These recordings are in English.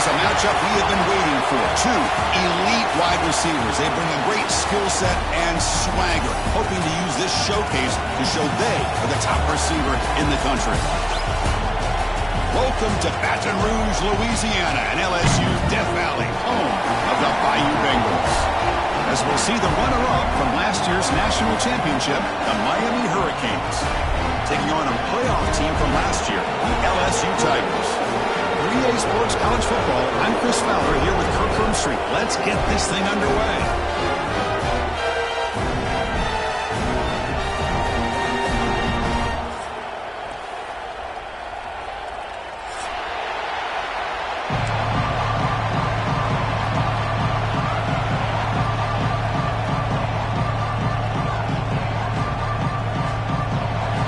a matchup we have been waiting for. Two elite wide receivers. They bring a great skill set and swagger, hoping to use this showcase to show they are the top receiver in the country. Welcome to Baton Rouge, Louisiana, and LSU Death Valley, home of the Bayou Bengals. As we'll see the runner-up from last year's national championship, the Miami Hurricanes, taking on a playoff team from last year, the LSU Tigers. 3A Sports College Football, I'm Chris Fowler here with Kirk Hermstreet. Let's get this thing underway.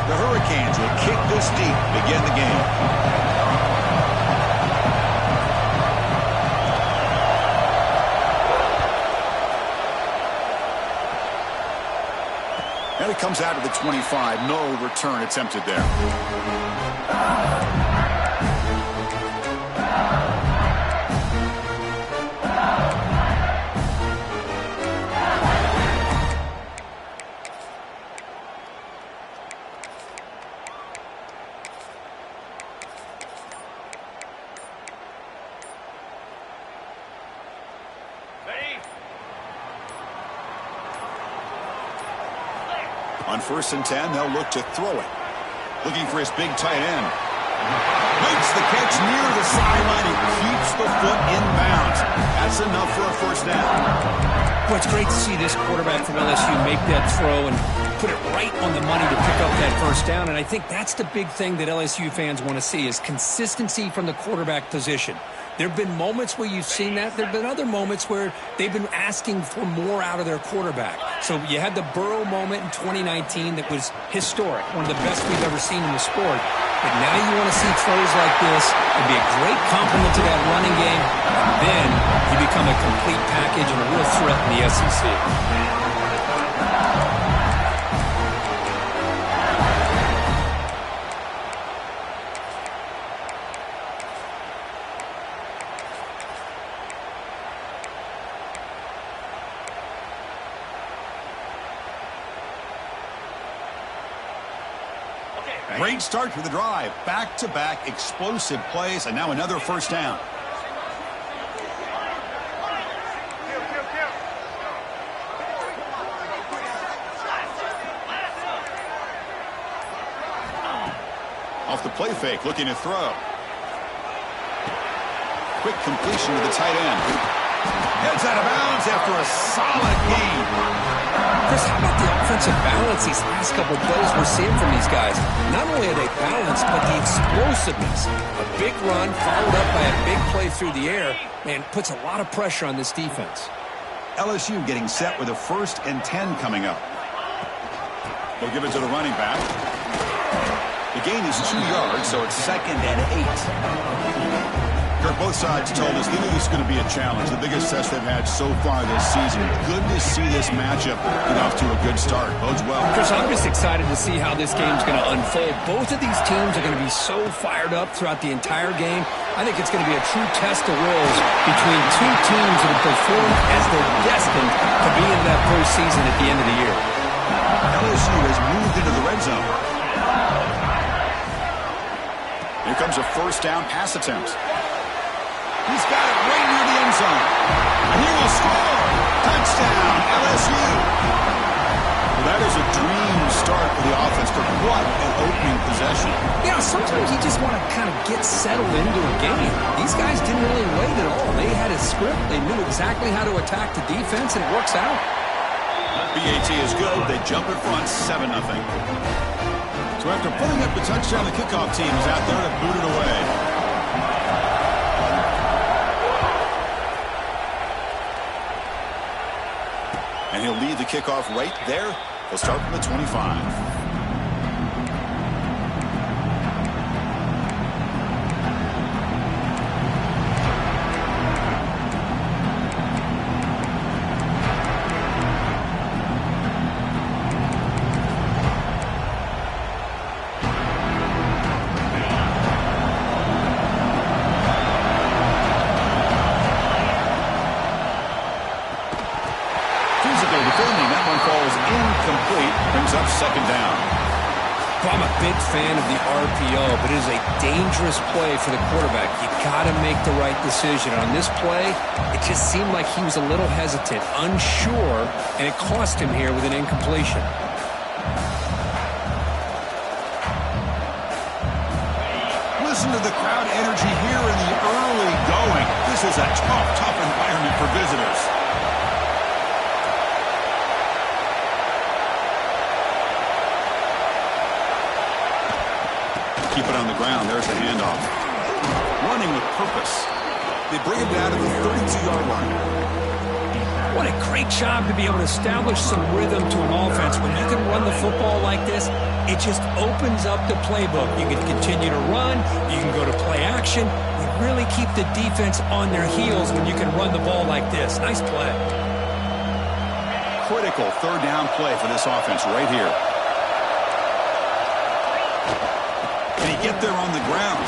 The Hurricanes will kick this deep to begin the game. And it comes out to the 25. No return attempted there. On 1st and 10, they'll look to throw it. Looking for his big tight end. Makes the catch near the sideline and keeps the foot in bounds. That's enough for a first down. Well, it's great to see this quarterback from LSU make that throw and put it right on the money to pick up that first down. And I think that's the big thing that LSU fans want to see is consistency from the quarterback position. There have been moments where you've seen that. There have been other moments where they've been asking for more out of their quarterback. So you had the Burrow moment in 2019 that was historic, one of the best we've ever seen in the sport. But now you want to see throws like this. It'd be a great complement to that running game. And then you become a complete package and a real threat in the SEC. Great start to the drive. Back-to-back explosive plays, and now another first down. Off the play fake, looking to throw. Quick completion to the tight end. Heads out of bounds after a solid gain. Chris, how about the offensive balance these last couple plays we're seeing from these guys? Not only are they balanced, but the explosiveness. A big run followed up by a big play through the air, man, puts a lot of pressure on this defense. LSU getting set with a 1st and 10 coming up. They'll give it to the running back. The gain is 2 yards, so it's 2nd and 8. Kirk, both sides told us they knew this was going to be a challenge, the biggest test they've had so far this season. Good to see this matchup get off to a good start. Bodes well. Chris, I'm just excited to see how this game's going to unfold. Both of these teams are going to be so fired up throughout the entire game. I think it's going to be a true test of wills between two teams that have performed as they're destined to be in that postseason at the end of the year. LSU has moved into the red zone. Here comes a first down pass attempt. He's got it right near the end zone. And he will score. Touchdown, LSU. Well, that is a dream start for the offense, but what an opening possession. Yeah, sometimes you just want to kind of get settled into a game. These guys didn't really wait at all. They had a script. They knew exactly how to attack the defense, and it works out. BAT is good. They jump in front, 7-0. So after putting up the touchdown, the kickoff team is out there to boot it away. And he'll lead the kickoff right there. He'll start from the 25. incomplete. Brings up second down. Well, I'm a big fan of the RPO, but it is a dangerous play for the quarterback. You got to make the right decision. On this play, it just seemed like he was a little hesitant, unsure, and it cost him here with an incompletion. Listen to the crowd energy here in the early going. This is a tough environment for visitors. Keep it on the ground. There's the handoff. Running with purpose. They bring him down to the 32-yard line. What a great job to be able to establish some rhythm to an offense. When you can run the football like this, it just opens up the playbook. You can continue to run. You can go to play action. You really keep the defense on their heels when you can run the ball like this. Nice play. Critical third down play for this offense right here. Can he get there on the ground?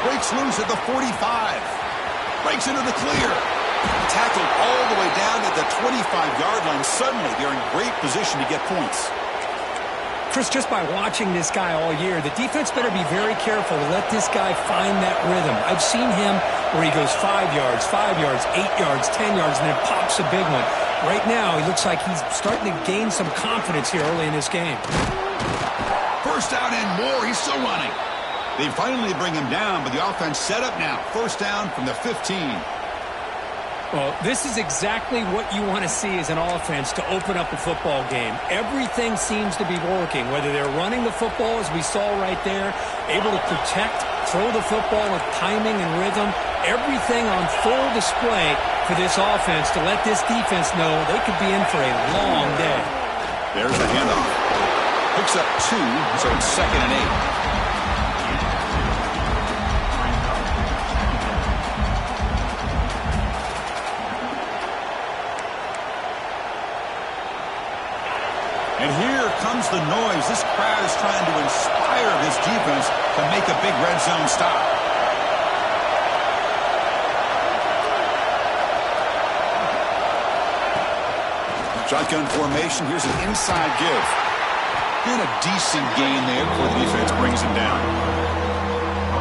Breaks loose at the 45. Breaks into the clear. Tackled all the way down at the 25-yard line. Suddenly, they're in great position to get points. Chris, just by watching this guy all year, the defense better be very careful to let this guy find that rhythm. I've seen him where he goes 5 yards, 8 yards, 10 yards, and then pops a big one. Right now, he looks like he's starting to gain some confidence here early in this game. First down and more. He's still running. They finally bring him down, but the offense set up now. First down from the 15. Well, this is exactly what you want to see as an offense to open up a football game. Everything seems to be working, whether they're running the football, as we saw right there, able to protect, throw the football with timing and rhythm, everything on full display for this offense to let this defense know they could be in for a long day. There's a handoff. Picks up 2, so it's 2nd and 8. And here comes the noise. This crowd is trying to inspire this defense to make a big red zone stop. Shotgun formation. Here's an inside give. And a decent gain there before the defense brings him down.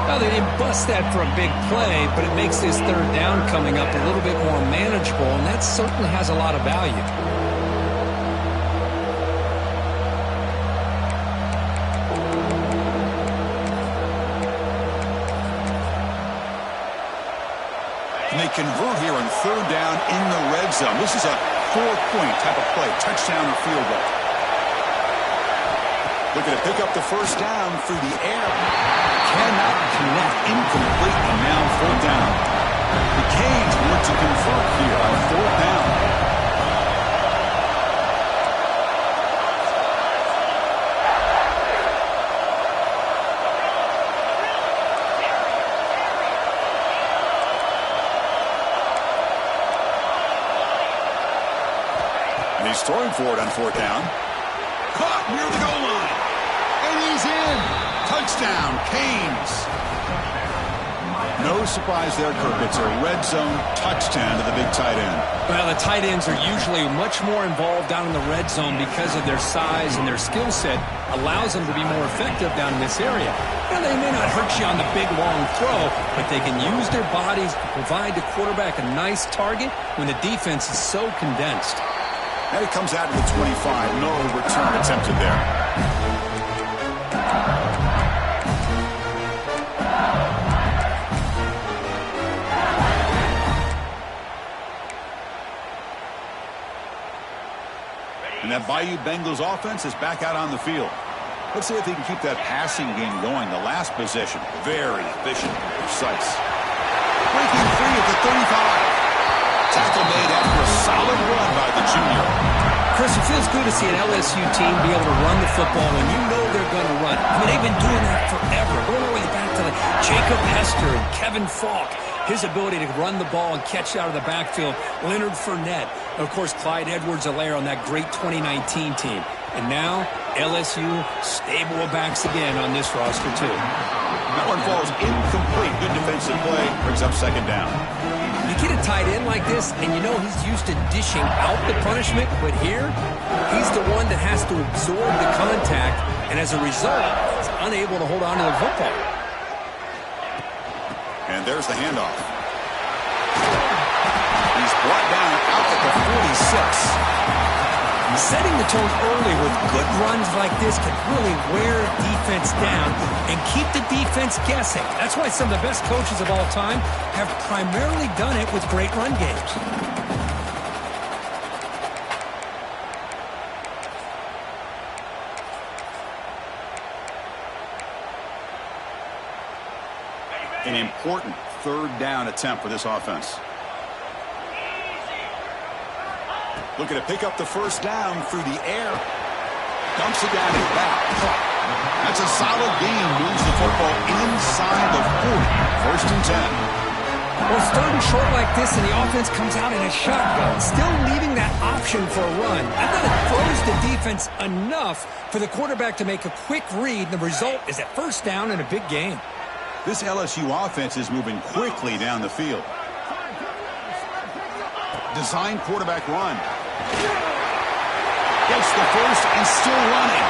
Well, they didn't bust that for a big play, but it makes this third down coming up a little bit more manageable, and that certainly has a lot of value. And they convert here on third down in the red zone. This is a 4-point type of play, touchdown or field goal. Looking to pick up the first down through the air. Cannot connect, incomplete, and now fourth down. The Canes want to convert here on fourth down. And he's throwing for it on fourth down. Caught near the goal line. And he's in. Touchdown, Canes. No surprise there, Kirk. It's a red zone touchdown to the big tight end. Well, the tight ends are usually much more involved down in the red zone because of their size, and their skill set allows them to be more effective down in this area. Now, they may not hurt you on the big, long throw, but they can use their bodies to provide the quarterback a nice target when the defense is so condensed. And it comes out to the 25. No return attempted there. And that Bayou Bengals offense is back out on the field. Let's see if they can keep that passing game going. The last possession, very efficient and precise. Breaking free at the 35. Tackle made after a solid run by the junior. Chris, it feels good to see an LSU team be able to run the football when you know they're going to run. I mean, they've been doing that forever, going all the way back to Jacob Hester and Kevin Falk. His ability to run the ball and catch out of the backfield. Leonard Fournette. And of course, Clyde Edwards-Helaire on that great 2019 team. And now, LSU stable of backs again on this roster, too. That one falls incomplete. Good defensive play. Brings up second down. You get a tight end like this, and you know he's used to dishing out the punishment, but here, he's the one that has to absorb the contact, and as a result, he's unable to hold on to the football. And there's the handoff. He's brought down out at the 46. Setting the tone early with good runs like this can really wear defense down and keep the defense guessing. That's why some of the best coaches of all time have primarily done it with great run games. An important third down attempt for this offense. Looking to pick up the first down through the air. Dumps it down and back. That's a solid gain. Moves the football inside the 40. First and 10. Well, it's third and short like this, and the offense comes out in a shotgun, still leaving that option for a run. I thought it throws the defense enough for the quarterback to make a quick read. The result is a first down and a big gain. This LSU offense is moving quickly down the field. Design quarterback run. Gets the first and still running.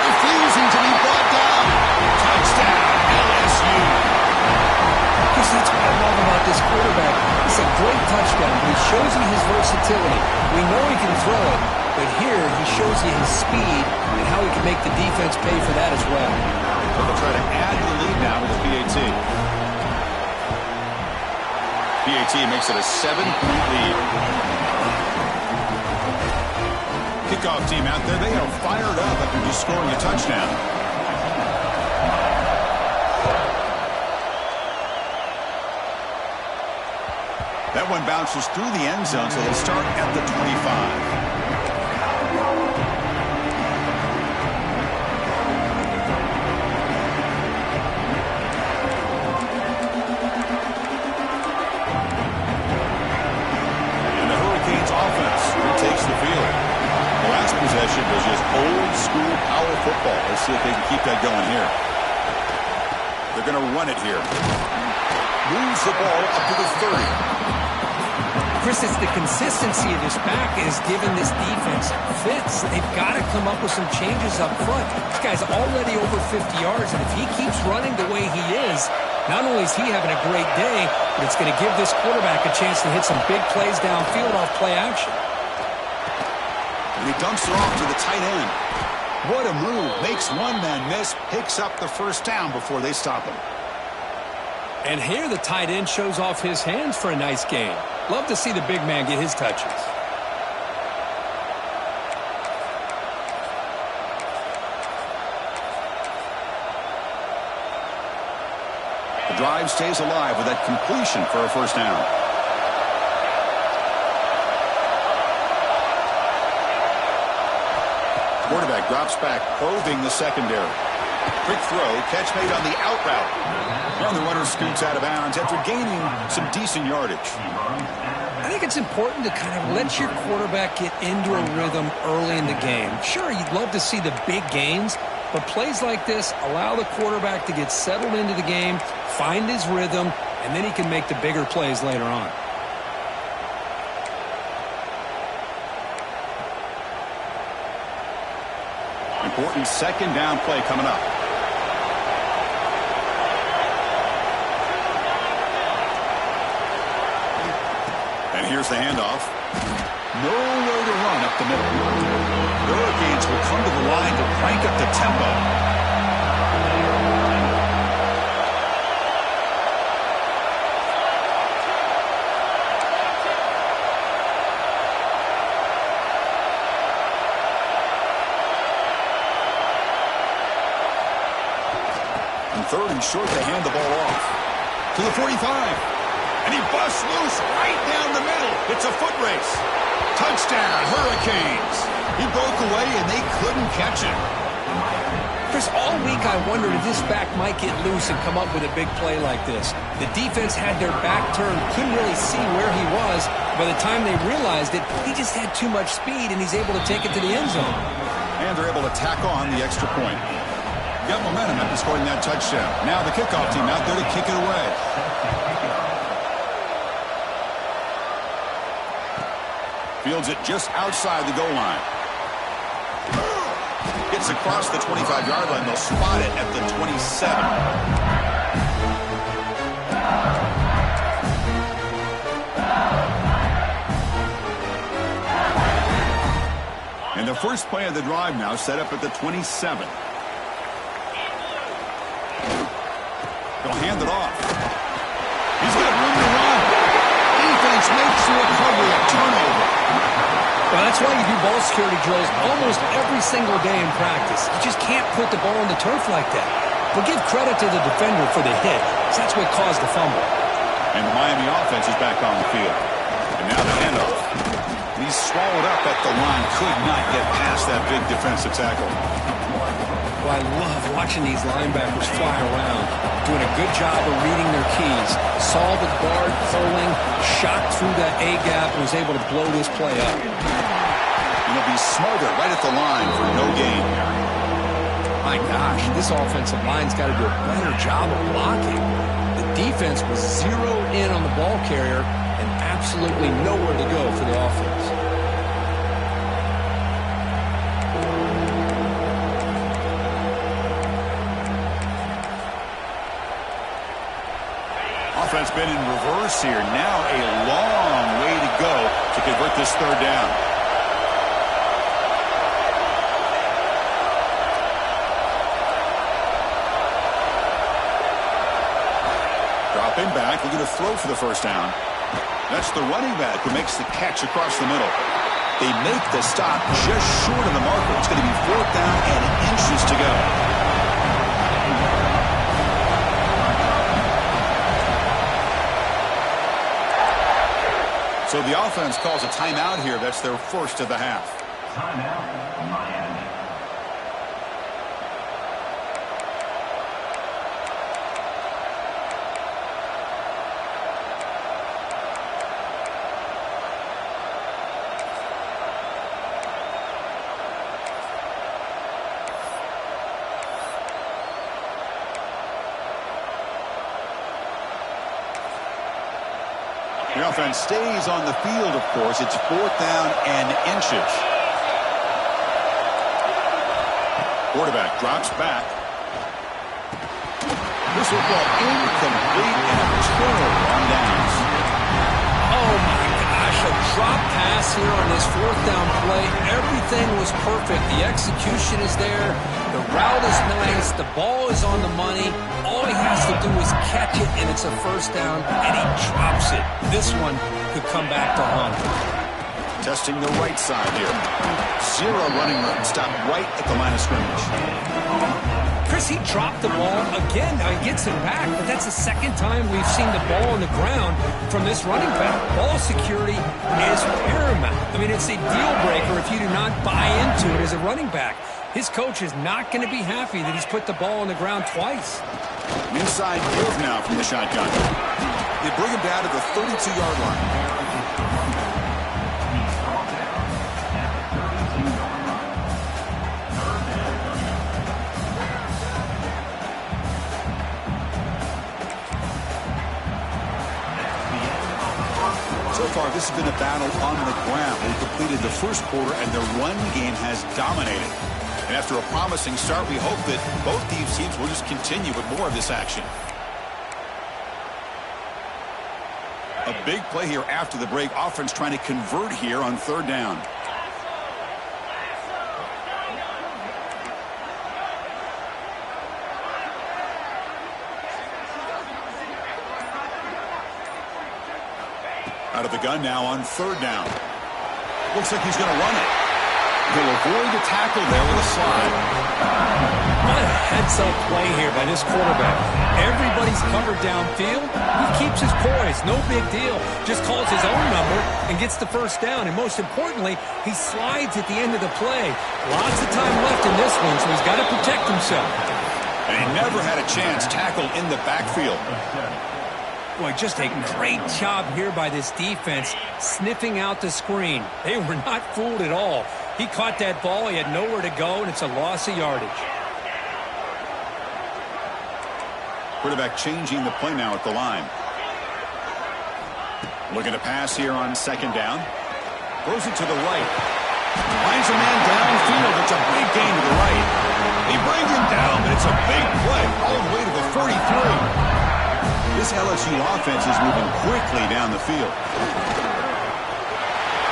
Refusing to be brought down. Touchdown, LSU. Because that's what I love about this quarterback. It's a great touchdown, but he shows you his versatility. We know he can throw it, but here he shows you his speed and how he can make the defense pay for that as well. They'll try to add to the lead now with the PAT. PAT makes it a 7-point lead. Kickoff team out there, they are fired up after just scoring a touchdown. That one bounces through the end zone, so they'll start at the 25. Possession was just old school power football. Let's see if they can keep that going here. They're going to run it here. Moves the ball up to the 30. Chris, it's the consistency of this back is giving this defense fits. They've got to come up with some changes up front. This guy's already over 50 yards, and if he keeps running the way he is, not only is he having a great day, but it's going to give this quarterback a chance to hit some big plays downfield off play action. And he dumps it off to the tight end. What a move. Makes one man miss. Picks up the first down before they stop him. And here the tight end shows off his hands for a nice gain. Love to see the big man get his touches. The drive stays alive with that completion for a first down. Quarterback drops back, probing the secondary. Quick throw, catch made on the out route. And the runner scoots out of bounds after gaining some decent yardage. I think it's important to kind of let your quarterback get into a rhythm early in the game. Sure, you'd love to see the big gains, but plays like this allow the quarterback to get settled into the game, find his rhythm, and then he can make the bigger plays later on. Important second down play coming up. And here's the handoff. Nowhere to run up the middle. The Hurricanes will come to the line to crank up the tempo. Third and short to hand the ball off. To the 45. And he busts loose right down the middle. It's a foot race. Touchdown, Hurricanes. He broke away and they couldn't catch him. Chris, all week I wondered if this back might get loose and come up with a big play like this. The defense had their back turned, couldn't really see where he was. By the time they realized it, he just had too much speed and he's able to take it to the end zone. And they're able to tack on the extra point. got momentum after scoring that touchdown. Now the kickoff team out there to kick it away. Fields it just outside the goal line. Gets across the 25-yard line. They'll spot it at the 27. And the first play of the drive now set up at the 27. They'll hand it off. He's got room to run. Defense makes the recovery, a turnover. Well, that's why you do ball security drills almost every single day in practice. You just can't put the ball on the turf like that. But give credit to the defender for the hit, because that's what caused the fumble. And the Miami offense is back on the field. And now the handoff. He's swallowed up at the line. Could not get past that big defensive tackle. Well, I love watching these linebackers fly around, doing a good job of reading their keys. Saw the guard pulling, shot through that A-gap, and was able to blow this play up. And he'll be smothered right at the line for no gain. My gosh, this offensive line's got to do a better job of blocking. The defense was zeroed in on the ball carrier and absolutely nowhere to go for the offense. Offense been in reverse here. Now a long way to go to convert this third down. Dropping back, looking to throw for the first down. That's the running back who makes the catch across the middle. They make the stop just short of the marker. It's going to be fourth down and inches to go. So the offense calls a timeout here. That's their first of the half. Timeout, Miami. The offense stays on the field, of course. It's fourth down and inches. Quarterback drops back. This will fall incomplete and a turnover on downs. Oh, my gosh, a drop pass here on this fourth down play. Everything was perfect. The execution is there. The route is nice. The ball is on the money. All he has to do is catch it, and it's a first down, and he drops it. This one could come back to haunt him. Testing the right side here. Zero running room. Stop right at the line of scrimmage. Chris, he dropped the ball again. Now he gets it back, but that's the second time we've seen the ball on the ground from this running back. Ball security is paramount. I mean, it's a deal breaker if you do not buy into it as a running back. His coach is not going to be happy that he's put the ball on the ground twice. Inside move now from the shotgun. They bring him down to the 32-yard line. So far, this has been a battle on the ground. We completed the first quarter, and the run game has dominated. And after a promising start, we hope that both these teams will just continue with more of this action. A big play here after the break. Offense trying to convert here on third down. Out of the gun now on third down. Looks like he's going to run it. He'll avoid the tackle there with a slide. What a heads-up play here by this quarterback. Everybody's covered downfield. He keeps his poise. No big deal. Just calls his own number and gets the first down. And most importantly, he slides at the end of the play. Lots of time left in this one, so he's got to protect himself. And he never had a chance tackled in the backfield. Boy, just a great job here by this defense, sniffing out the screen. They were not fooled at all. He caught that ball, he had nowhere to go, and it's a loss of yardage. Quarterback changing the play now at the line. Looking to pass here on second down. Throws it to the right. Finds a man downfield. It's a big gain to the right. They bring him down, but it's a big play all the way to the 43. This LSU offense is moving quickly down the field.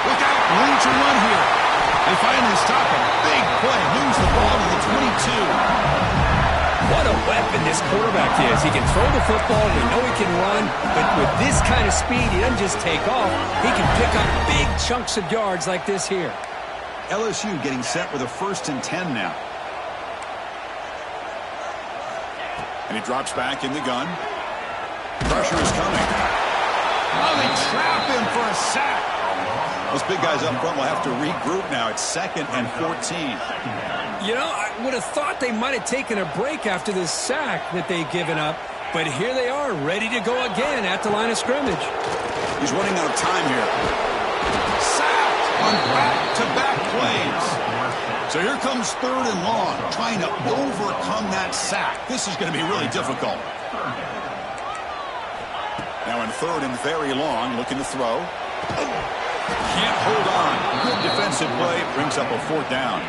Look out, room to run here. They finally stop him. Big play, moves the ball to the 22. What a weapon this quarterback is. He can throw the football, we know he can run, but with this kind of speed, he doesn't just take off. He can pick up big chunks of yards like this here. LSU getting set with a 1st and 10 now. And he drops back in the gun. Pressure is coming. Oh, they trap him for a sack. Those big guys up front will have to regroup now. It's 2nd and 14. You know, I would have thought they might have taken a break after this sack that they've given up, but here they are, ready to go again at the line of scrimmage. He's running out of time here. Sacked on back-to-back plays. So here comes 3rd and long, trying to overcome that sack. This is going to be really difficult. Now in 3rd and very long, looking to throw. Can't hold on. Good defensive play, brings up a 4th down.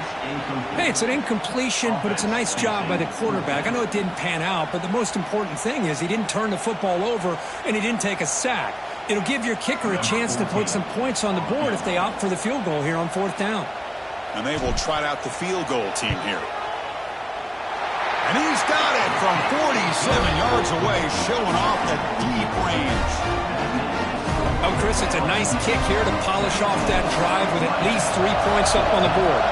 Hey, it's an incompletion, but it's a nice job by the quarterback. I know it didn't pan out, but the most important thing is he didn't turn the football over and he didn't take a sack. It'll give your kicker a chance to put some points on the board if they opt for the field goal here on 4th down. And they will trot out the field goal team here. And he's got it from 47 yards away, showing off that deep range. Oh, Chris, it's a nice kick here to polish off that drive with at least 3 points up on the board.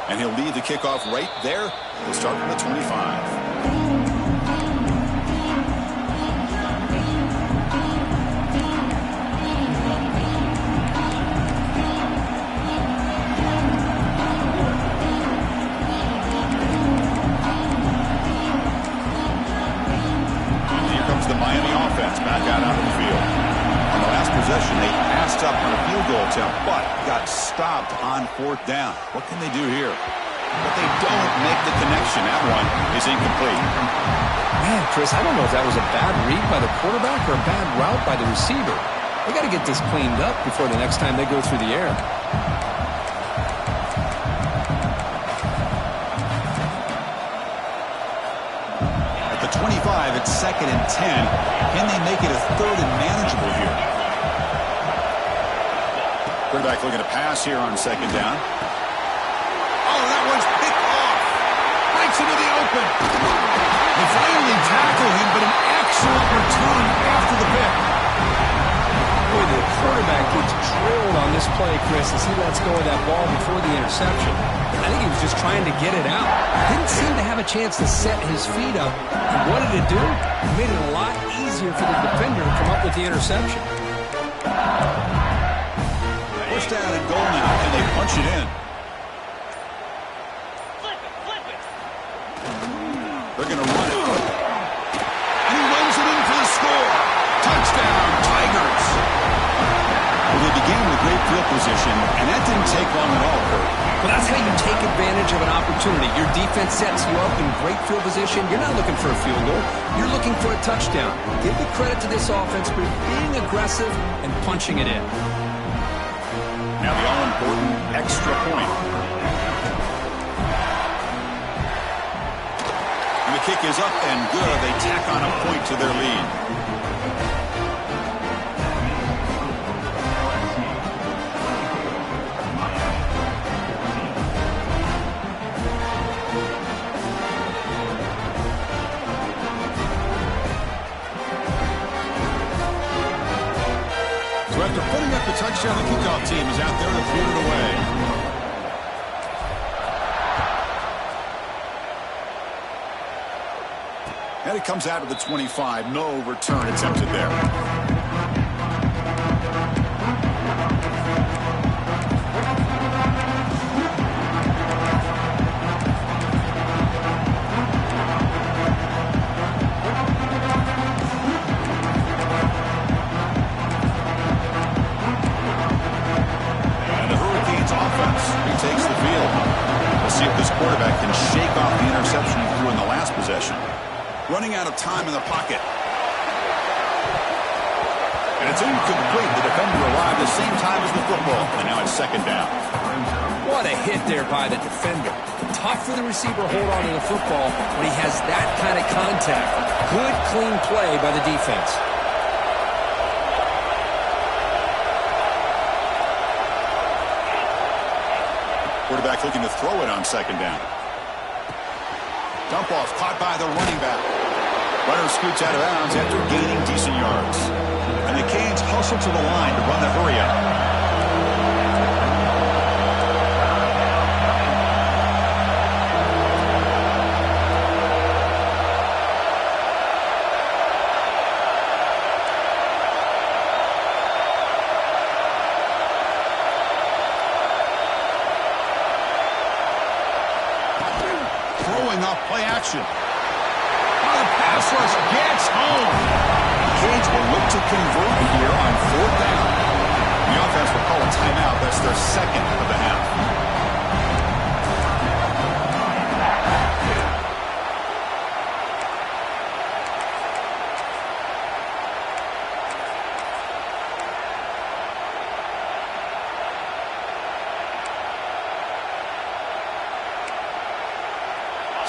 And he'll lead the kickoff right there. He'll start from the 25. Back out onto the field. On the last possession, they passed up on a field goal attempt, but got stopped on 4th down. What can they do here? But they don't make the connection. That one is incomplete. Man, Chris, I don't know if that was a bad read by the quarterback or a bad route by the receiver. They got to get this cleaned up before the next time they go through the air. At the 25, it's 2nd and 10. Can they make it a 3rd and manageable here? Quarterback looking to pass here on 2nd down. Oh, that one's picked off. Breaks into the open. They finally tackle him, but an excellent return after the pick. Boy, the quarterback gets drilled on this play, Chris, as he lets go of that ball before the interception. I think he was just trying to get it out. Didn't seem to have a chance to set his feet up. And what did it do? It made it a lot easier for the defender to come up with the interception. First down and goal now, and they punch it in. They're going to run it. And he runs it in for the score. Touchdown, Tigers. Well, they began with great field position, and that didn't take long at all, Kurt. Well, that's how you take advantage of an opportunity. Your defense sets you up in great field position. You're not looking for a field goal. You're looking for a touchdown. Give the credit to this offense for being aggressive and punching it in. Now the all-important extra point. And the kick is up and good. They tack on a point to their lead. After putting up the touchdown, the kickoff team is out there to field it away. And it comes out of the 25. No return attempted there. Takes the field. We'll see if this quarterback can shake possession. Running out of time in the pocket. And it's incomplete. The defender arrived the same time as the football. And now it's second down. What a hit there by the defender. Tough for the receiver to hold on to the football when he has that kind of contact. Good, clean play by the defense. Quarterback looking to throw it on second down. Dump off caught by the running back. Runner scoots out of bounds after gaining decent yards. And the Canes hustle to the line to run the hurry up. Play action. The pass rush gets home. The Canes will look to convert here on fourth down. The offense will call a timeout. That's their second of the half.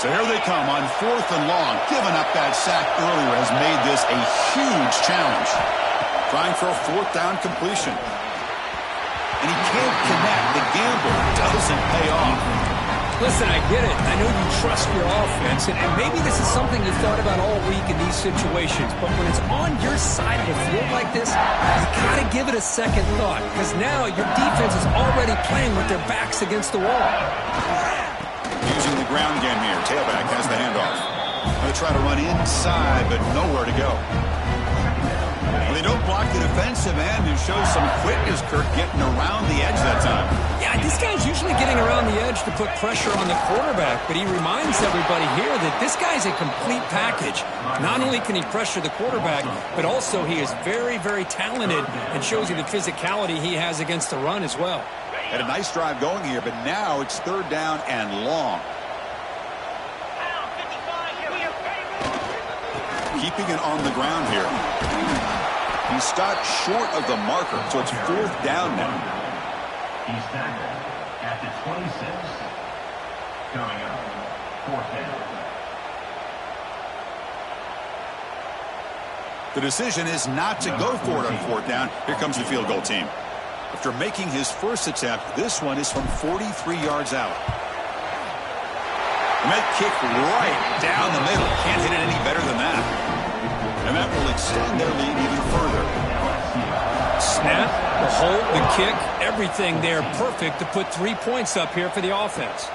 So here they come on fourth and long. Giving up that sack earlier has made this a huge challenge. Trying for a fourth down completion. And he can't connect. The gamble doesn't pay off. Listen, I get it. I know you trust your offense, and maybe this is something you thought about all week in these situations. But when it's on your side of the field like this, you got to give it a second thought. Because now your defense is already playing with their backs against the wall. Using the ground game here. Tailback has the handoff. They'll try to run inside, but nowhere to go. Well, they don't block the defensive end and show some quickness, Kirk, getting around the edge that time. Yeah, this guy's usually getting around the edge to put pressure on the quarterback, but he reminds everybody here that this guy's a complete package. Not only can he pressure the quarterback, but also he is very, very talented and shows you the physicality he has against the run as well. Had a nice drive going here, but now it's third down and long. Keeping it on the ground here. He stopped short of the marker, so it's fourth down now. He's tackled at the 26. Coming up, fourth down. The decision is not to go for it on fourth down. Here comes the field goal team. After making his first attempt, this one is from 43 yards out. And that kick right down the middle. Can't hit it any better than that. And that will extend their lead even further. Snap, the hold, the kick, everything there perfect to put 3 points up here for the offense.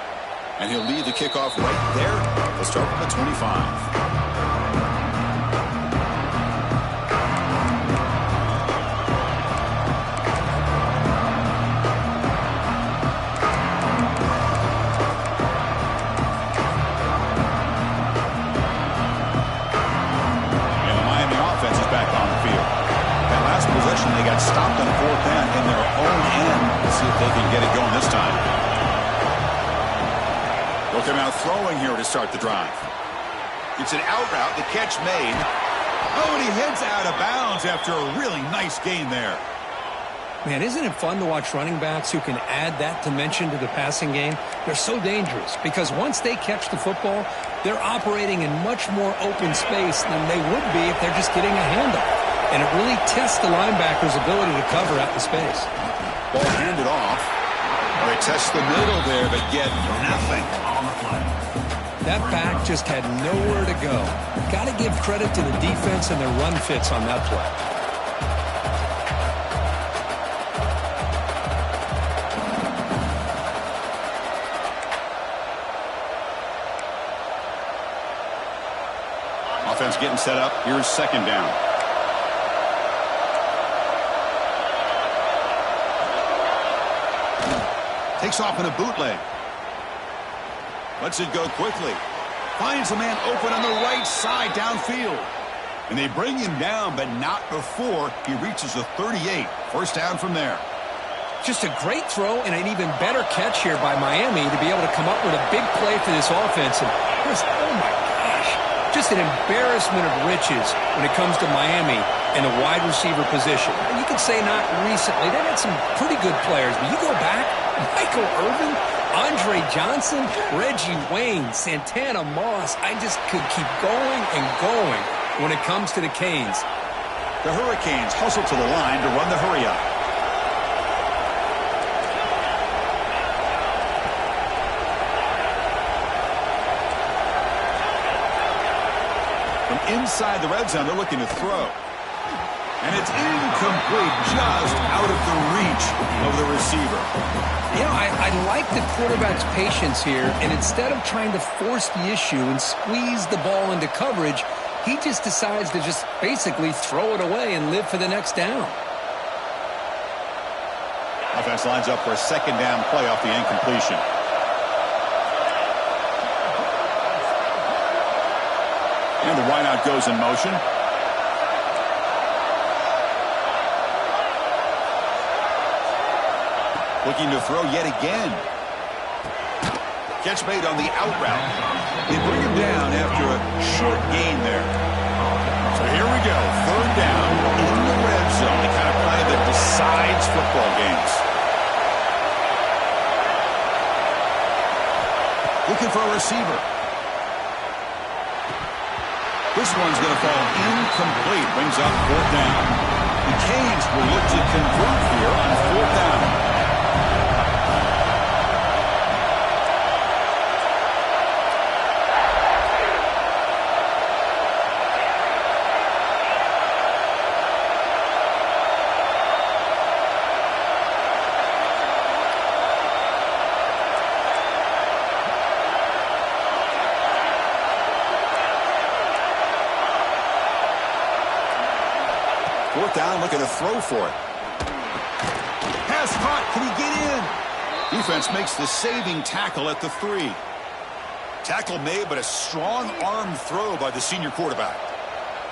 And he'll lead the kickoff right there. They'll start from the 25. They got stopped on fourth down in their own end. Let's see if they can get it going this time. They'll come out throwing here to start the drive. It's an out route. The catch made. Oh, and he heads out of bounds after a really nice gain there. Man, isn't it fun to watch running backs who can add that dimension to the passing game? They're so dangerous because once they catch the football, they're operating in much more open space than they would be if they're just getting a handoff. And it really tests the linebacker's ability to cover out the space. Ball handed off. They test the middle there, but get nothing. That back just had nowhere to go. Got to give credit to the defense and their run fits on that play. Offense getting set up. Here's second down. Takes off in a bootleg. Lets it go quickly. Finds a man open on the right side downfield. And they bring him down, but not before he reaches the 38. First down from there. Just a great throw and an even better catch here by Miami to be able to come up with a big play for this offense. And here's, oh my gosh, Just an embarrassment of riches when it comes to Miami and the wide receiver position. You could say not recently. They've had some pretty good players, but you go back, Michael Irvin, Andre Johnson, Reggie Wayne, Santana Moss. I just could keep going and going when it comes to the Canes. The Hurricanes hustle to the line to run the hurry up. From inside the red zone, they're looking to throw. And it's incomplete, just out of the reach of the receiver. You know, I like the quarterback's patience here, and instead of trying to force the issue and squeeze the ball into coverage, he just decides to just basically throw it away and live for the next down. Offense lines up for a second down play off the incompletion. And the wideout goes in motion. Looking to throw yet again. Catch made on the out route. They bring him down after a short gain there. So here we go. Third down in the red zone. The kind of play that decides football games. Looking for a receiver. This one's going to fall incomplete. Brings up fourth down. The Canes will look to convert here on fourth down. Fourth down, looking to throw for it. Pass caught. Can he get in? Defense makes the saving tackle at the 3. Tackle made, but a strong arm throw by the senior quarterback.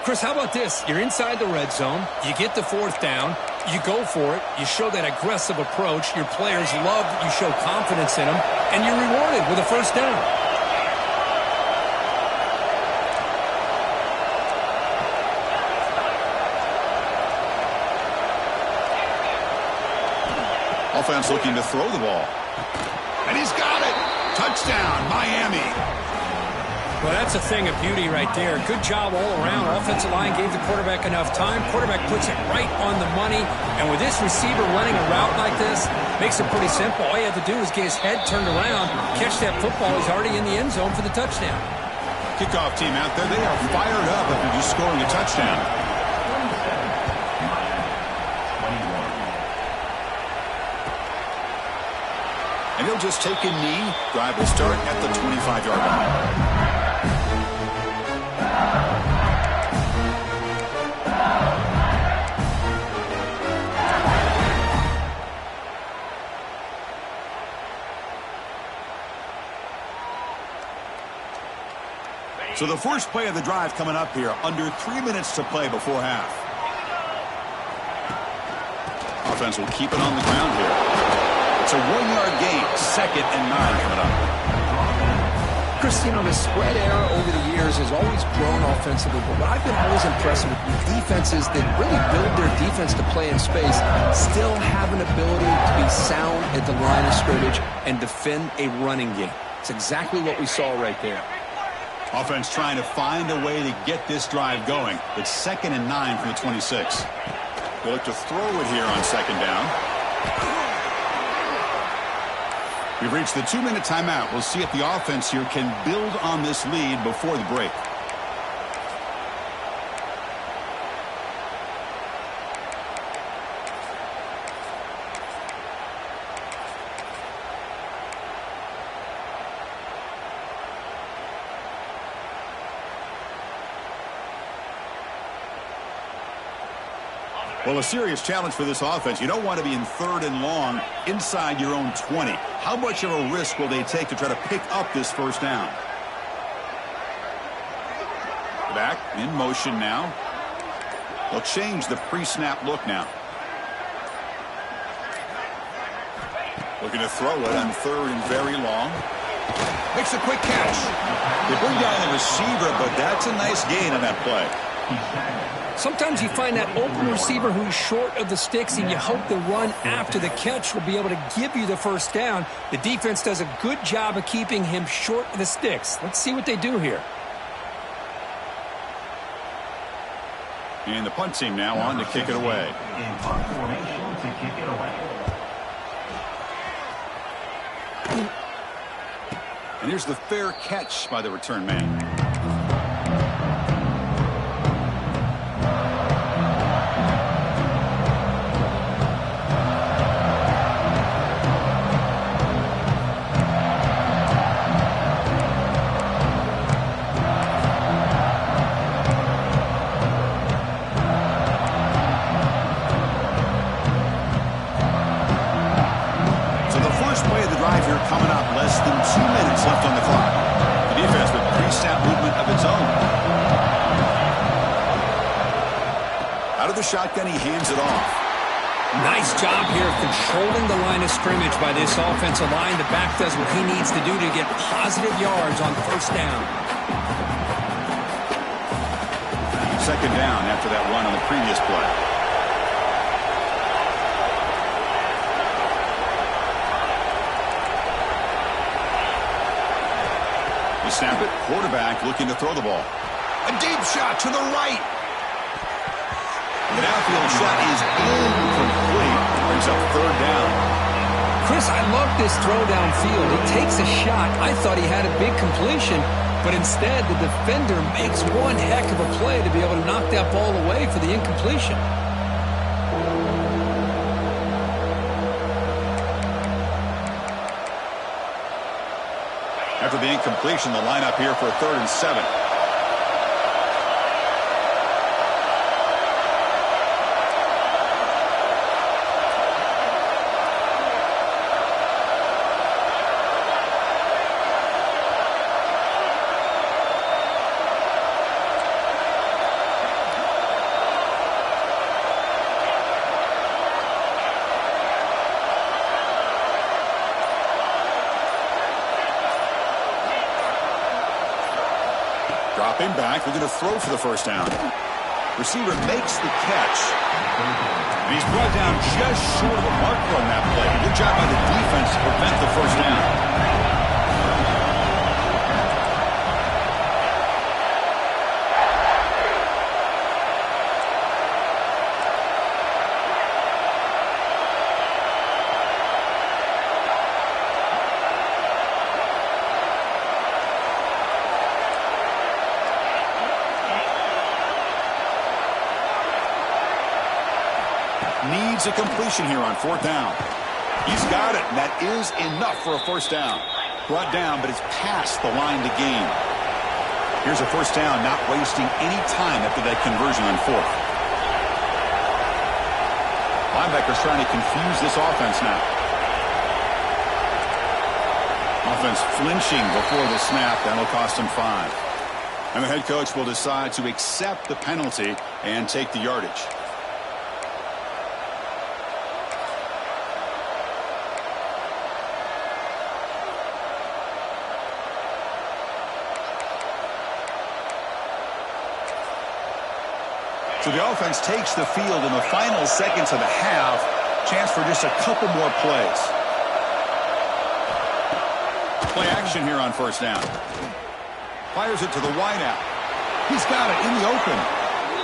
Chris, how about this? You're inside the red zone. You get the fourth down. You go for it. You show that aggressive approach. Your players love that you show confidence in them, and you're rewarded with a first down. Offense looking to throw the ball. And he's got it. Touchdown, Miami. Well, that's a thing of beauty right there. Good job all around. Offensive line gave the quarterback enough time. Quarterback puts it right on the money. And with this receiver running a route like this, makes it pretty simple. All you have to do is get his head turned around, catch that football. He's already in the end zone for the touchdown. Kickoff team out there, they are fired up after just scoring a touchdown. And he'll just take a knee. Drive will start at the 25-yard line. So the first play of the drive coming up here. Under 3 minutes to play before half. Offense will keep it on the ground here. It's a 1-yard gain. 2nd and 9 coming up. Chris, you know, the spread era over the years has always grown offensively, but what I've been always impressed with defenses that really build their defense to play in space still have an ability to be sound at the line of scrimmage and defend a running game. It's exactly what we saw right there. Offense trying to find a way to get this drive going. It's 2nd and 9 from the 26. They look to throw it here on 2nd down. We've reached the 2-minute timeout. We'll see if the offense here can build on this lead before the break. Well, a serious challenge for this offense. You don't want to be in 3rd and long inside your own 20. How much of a risk will they take to try to pick up this first down? Back in motion now. They'll change the pre-snap look now. Looking to throw it on 3rd and very long. Makes a quick catch. They bring down the receiver, but that's a nice gain on that play. Sometimes you find that open receiver who's short of the sticks, and you hope the run after the catch will be able to give you the first down. The defense does a good job of keeping him short of the sticks. Let's see what they do here. And the punt team now on to kick it away. In punt formation to kick it away. And here's the fair catch by the return man. Coming up, less than 2 minutes left on the clock. The defense with pre-snap movement of its own. Out of the shotgun, he hands it off. Nice job here of controlling the line of scrimmage by this offensive line. The back does what he needs to do to get positive yards on first down. Second down after that run on the previous play. Snap it, quarterback looking to throw the ball. A deep shot to the right. The downfield shot is incomplete. Brings up third down. Chris, I love this throw downfield. He takes a shot. I thought he had a big completion, but instead the defender makes one heck of a play to be able to knock that ball away for the incompletion. After the incompletion, the lineup here for a 3rd and 7. Dropping back, looking to throw for the first down. Receiver makes the catch. And he's brought down just short of a marker on that play. Good job by the defense to prevent the first down. Needs a completion here on 4th down. He's got it, and that is enough for a first down. Brought down, but it's past the line to gain. Here's a first down, not wasting any time after that conversion on 4th. Linebackers trying to confuse this offense now. Offense flinching before the snap. That'll cost him 5. And the head coach will decide to accept the penalty and take the yardage. So the offense takes the field in the final seconds of the half. Chance for just a couple more plays. Play action here on first down. Fires it to the wideout. He's got it in the open.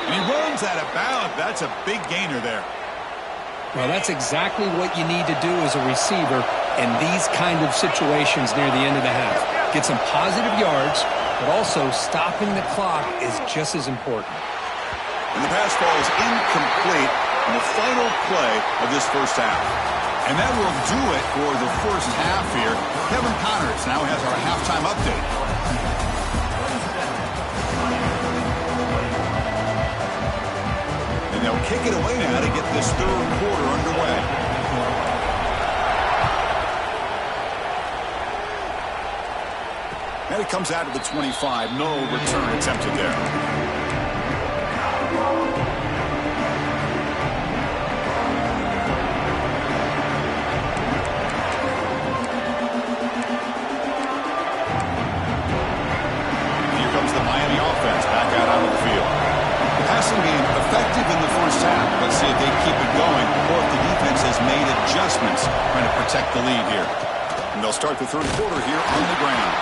And he runs out of bounds. That's a big gainer there. Well, that's exactly what you need to do as a receiver in these kind of situations near the end of the half. Get some positive yards, but also stopping the clock is just as important. And the pass falls incomplete in the final play of this first half. And that will do it for the first half here. Kevin Connors now has our halftime update. And they'll kick it away now to get this third quarter underway. And it comes out of the 25. No return attempted there. Let's see if they keep it going or if the defense has made adjustments trying to protect the lead here. And they'll start the third quarter here on the ground.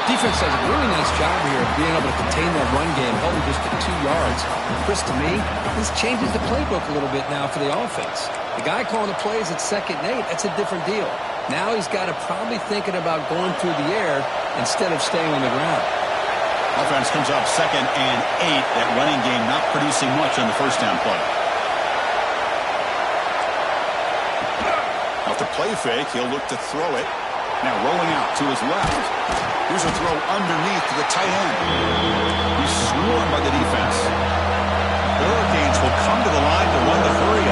Defense does a really nice job here of being able to contain that run game, held them just to 2 yards. Chris, to me, this changes the playbook a little bit now for the offense. The guy calling the plays at 2nd and 8, that's a different deal. Now he's got to probably thinking about going through the air instead of staying on the ground. Offense comes up 2nd and 8. That running game not producing much on the first down play. Off the play fake, he'll look to throw it. Now rolling out to his left. Here's a throw underneath to the tight end. He's swarmed by the defense. The Hurricanes will come to the line to run the hurry.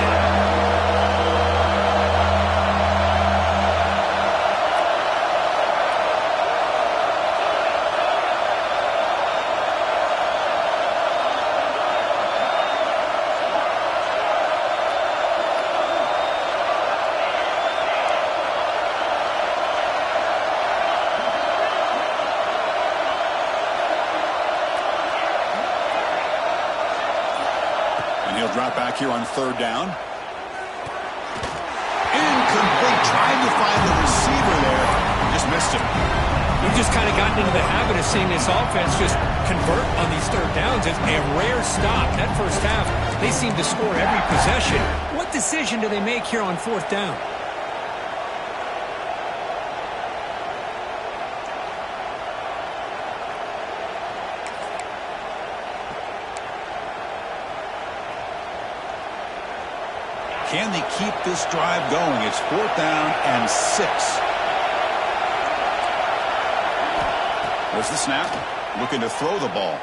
Drop back here on 3rd down. Incomplete. Trying to find the receiver there. Just missed him. We've just kind of gotten into the habit of seeing this offense just convert on these 3rd downs. It's a rare stop. That first half, they seem to score every possession. What decision do they make here on 4th down? Can they keep this drive going? It's 4th down and 6. There's the snap. Looking to throw the ball.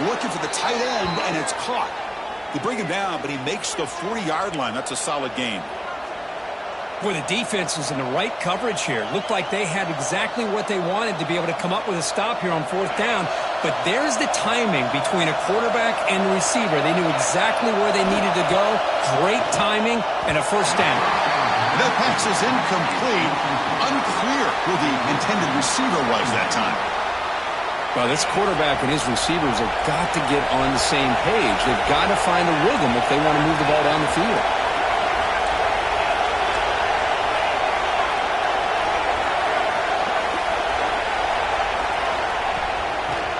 Looking for the tight end, and it's caught. They bring him down, but he makes the 40-yard line. That's a solid gain. Boy, the defense was in the right coverage here. Looked like they had exactly what they wanted to be able to come up with a stop here on 4th down. But there's the timing between a quarterback and the receiver. They knew exactly where they needed to go. Great timing and a first down. That pass is incomplete. Unclear who the intended receiver was that time. Well, this quarterback and his receivers have got to get on the same page. They've got to find a rhythm if they want to move the ball down the field.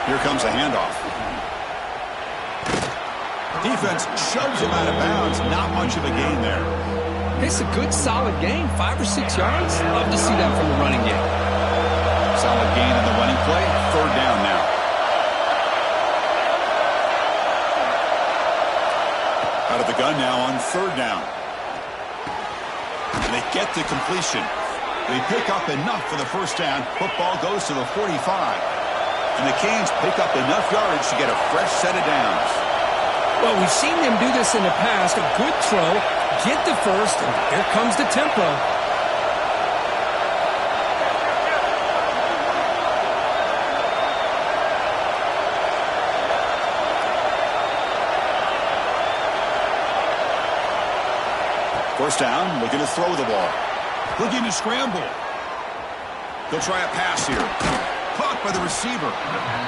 Here comes a handoff. Defense shoves him out of bounds. Not much of a gain there. It's a good, solid gain. 5 or 6 yards. Love to see that from the running game. Solid gain in the running play. 3rd down now. Out of the gun now on 3rd down. And they get the completion. They pick up enough for the first down. Football goes to the 45. And the Canes pick up enough yardage to get a fresh set of downs. Well, we've seen them do this in the past. A good throw, get the first, and here comes the tempo. First down, looking to throw the ball. Looking to scramble. He'll try a pass here. Caught by the receiver.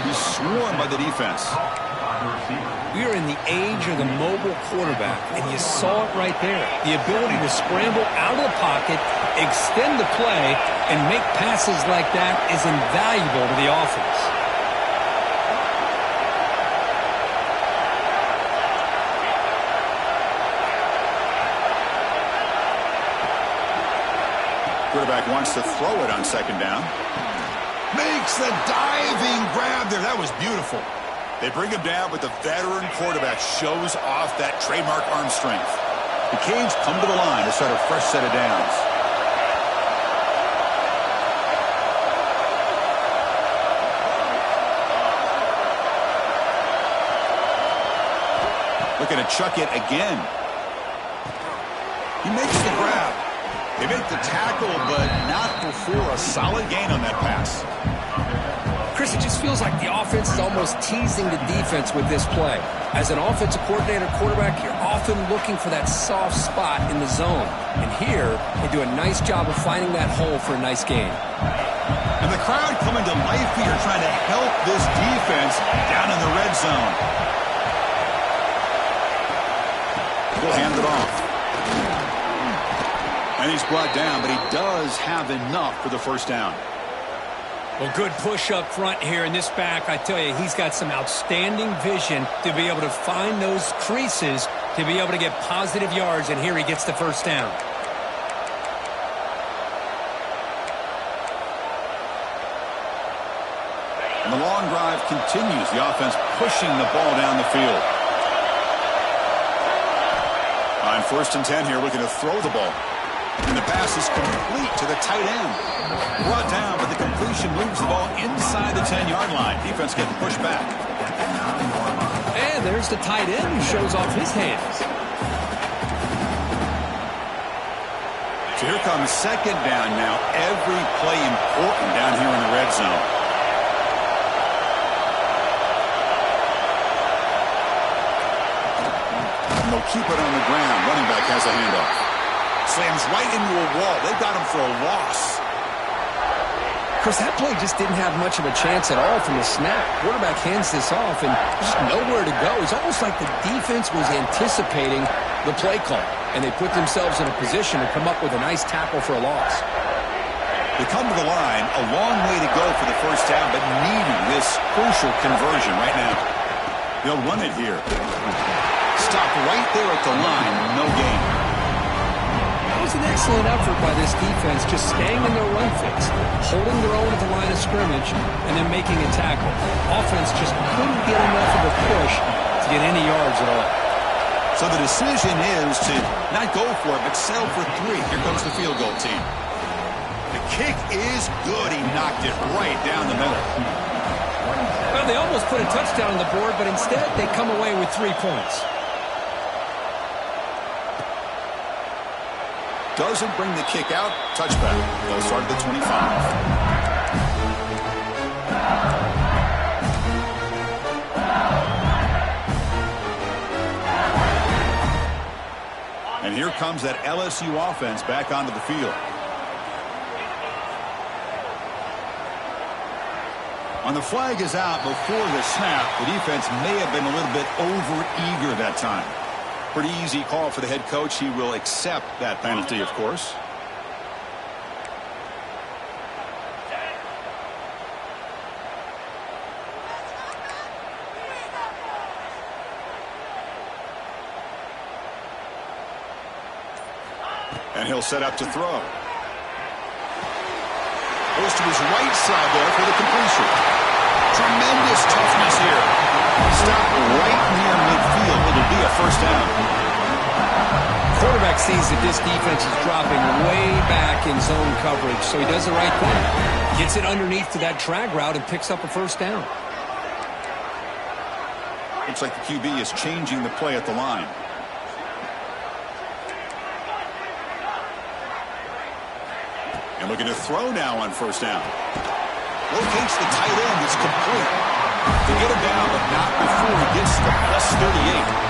He's swarmed by the defense. We are in the age of the mobile quarterback, and you saw it right there. The ability to scramble out of the pocket, extend the play, and make passes like that is invaluable to the offense. Quarterback wants to throw it on 2nd down. Makes the diving grab there. That was beautiful. They bring him down, but the veteran quarterback shows off that trademark arm strength. The Canes come to the line to start a fresh set of downs. Looking to chuck it again. He makes the grab. They make the tackle, but not before a solid gain on that pass. Chris, it just feels like the offense is almost teasing the defense with this play. As an offensive coordinator, quarterback, you're often looking for that soft spot in the zone. And here, they do a nice job of finding that hole for a nice gain. And the crowd coming to life here, trying to help this defense down in the red zone. will hand it off. And he's brought down, but he does have enough for the first down. Well, good push up front here in this back. I tell you, he's got some outstanding vision to be able to find those creases to be able to get positive yards, and here he gets the first down. And the long drive continues. The offense pushing the ball down the field. On 1st and 10 here, looking to throw the ball. And the pass is complete to the tight end. Brought down, but the completion moves the ball inside the 10-yard line. Defense getting pushed back. And there's the tight end who shows off his hands. So here comes 2nd down now. Every play important down here in the red zone. And they'll keep it on the ground. Running back has a handoff. Slams right into a wall. They've got him for a loss. Chris, that play just didn't have much of a chance at all from the snap. Quarterback hands this off, and just nowhere to go. It's almost like the defense was anticipating the play call, and they put themselves in a position to come up with a nice tackle for a loss. They come to the line, a long way to go for the first down, but needing this crucial conversion right now. They'll run it here. Stop right there at the line, no gain. That was an excellent effort by this defense, just staying in their run fix, holding their own at the line of scrimmage, and then making a tackle. Offense just couldn't get enough of a push to get any yards at all. So the decision is to not go for it, but settle for 3. Here comes the field goal team. The kick is good. He knocked it right down the middle. Well, they almost put a touchdown on the board, but instead they come away with 3 points. Doesn't bring the kick out. Touchback. They'll start at the 25. And here comes that LSU offense back onto the field. When the flag is out before the snap, the defense may have been a little bit over-eager that time. Pretty easy call for the head coach. He will accept that penalty, of course. And he'll set up to throw. Goes to his right side there for the completion. Tremendous toughness here. Stop right near midfield. It'll be a first down. Quarterback sees that this defense is dropping way back in zone coverage, so he does the right thing. Gets it underneath to that drag route and picks up a first down. Looks like the QB is changing the play at the line. And looking to throw now on first down. Locates the tight end. It's complete. They get him down, but not before he gets to the +38.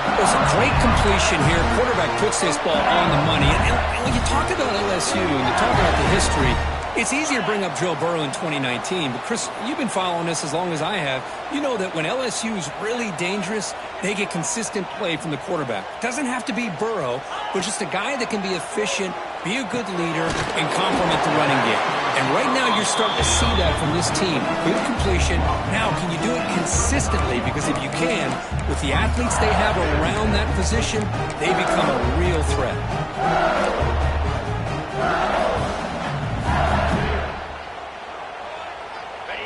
It was a great completion here. Quarterback puts this ball on the money. And when you talk about LSU and you talk about the history, it's easy to bring up Joe Burrow in 2019. But, Chris, you've been following this as long as I have. You know that when LSU is really dangerous, they get consistent play from the quarterback. Doesn't have to be Burrow, but just a guy that can be efficient, be a good leader, and complement the running game. And right now you're starting to see that from this team. Good completion. Now, can you do it consistently? Because if you can, with the athletes they have around that position, they become a real threat.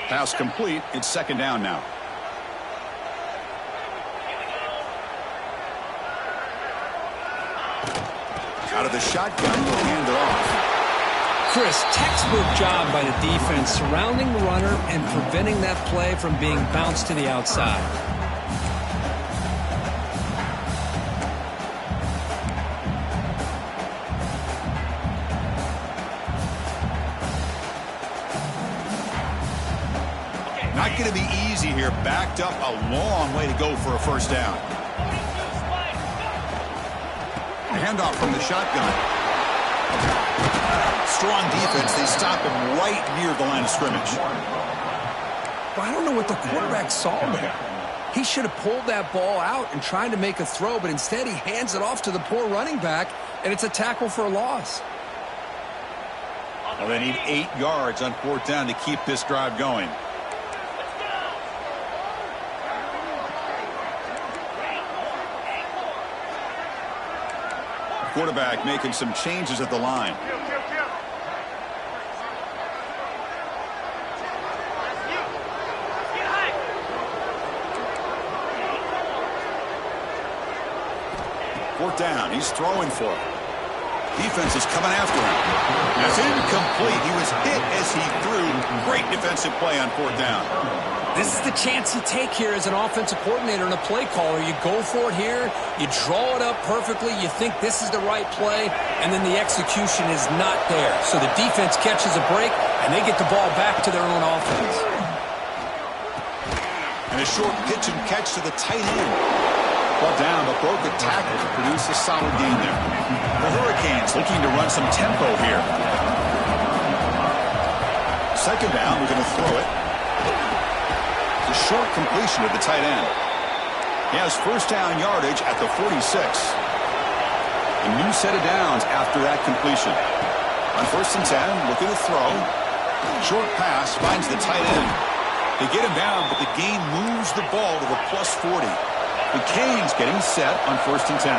Pass complete. It's second down now. Out of the shotgun, he'll hand it off. Chris, textbook job by the defense surrounding the runner and preventing that play from being bounced to the outside. Not going to be easy here. Backed up a long way to go for a first down. Handoff from the shotgun. Strong defense. They stop him right near the line of scrimmage. Well, I don't know what the quarterback saw there. He should have pulled that ball out and tried to make a throw, but instead he hands it off to the poor running back, and it's a tackle for a loss. Well, they need 8 yards on 4th down to keep this drive going. Quarterback making some changes at the line. Fourth down. He's throwing for it. Defense is coming after him. That's incomplete. He was hit as he threw. Great defensive play on 4th down. This is the chance you take here as an offensive coordinator and a play caller. You go for it here. You draw it up perfectly. You think this is the right play, and then the execution is not there. So the defense catches a break, and they get the ball back to their own offense. And a short pitch and catch to the tight end. Ball down, but broke a tackle to produce a solid gain there. The Hurricanes looking to run some tempo here. Second down, we're going to throw it. A short completion to the tight end. He has first down yardage at the 46. A new set of downs after that completion. On 1st and 10, looking to throw. Short pass finds the tight end. They get him down, but the gain moves the ball to the +40. The Canes getting set on 1st and 10.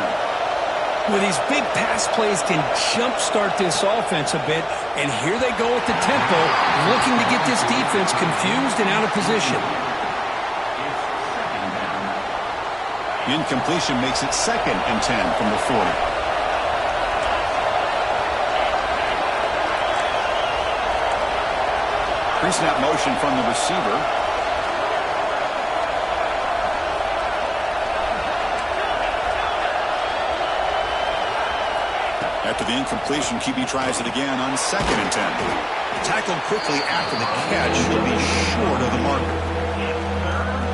Well, these big pass plays can jumpstart this offense a bit, and here they go with the tempo, looking to get this defense confused and out of position. Incompletion makes it 2nd and 10 from the 40. Pre-snap motion from the receiver. After the incompletion, QB tries it again on 2nd and 10. Tackled quickly after the catch. He'll be short of the marker.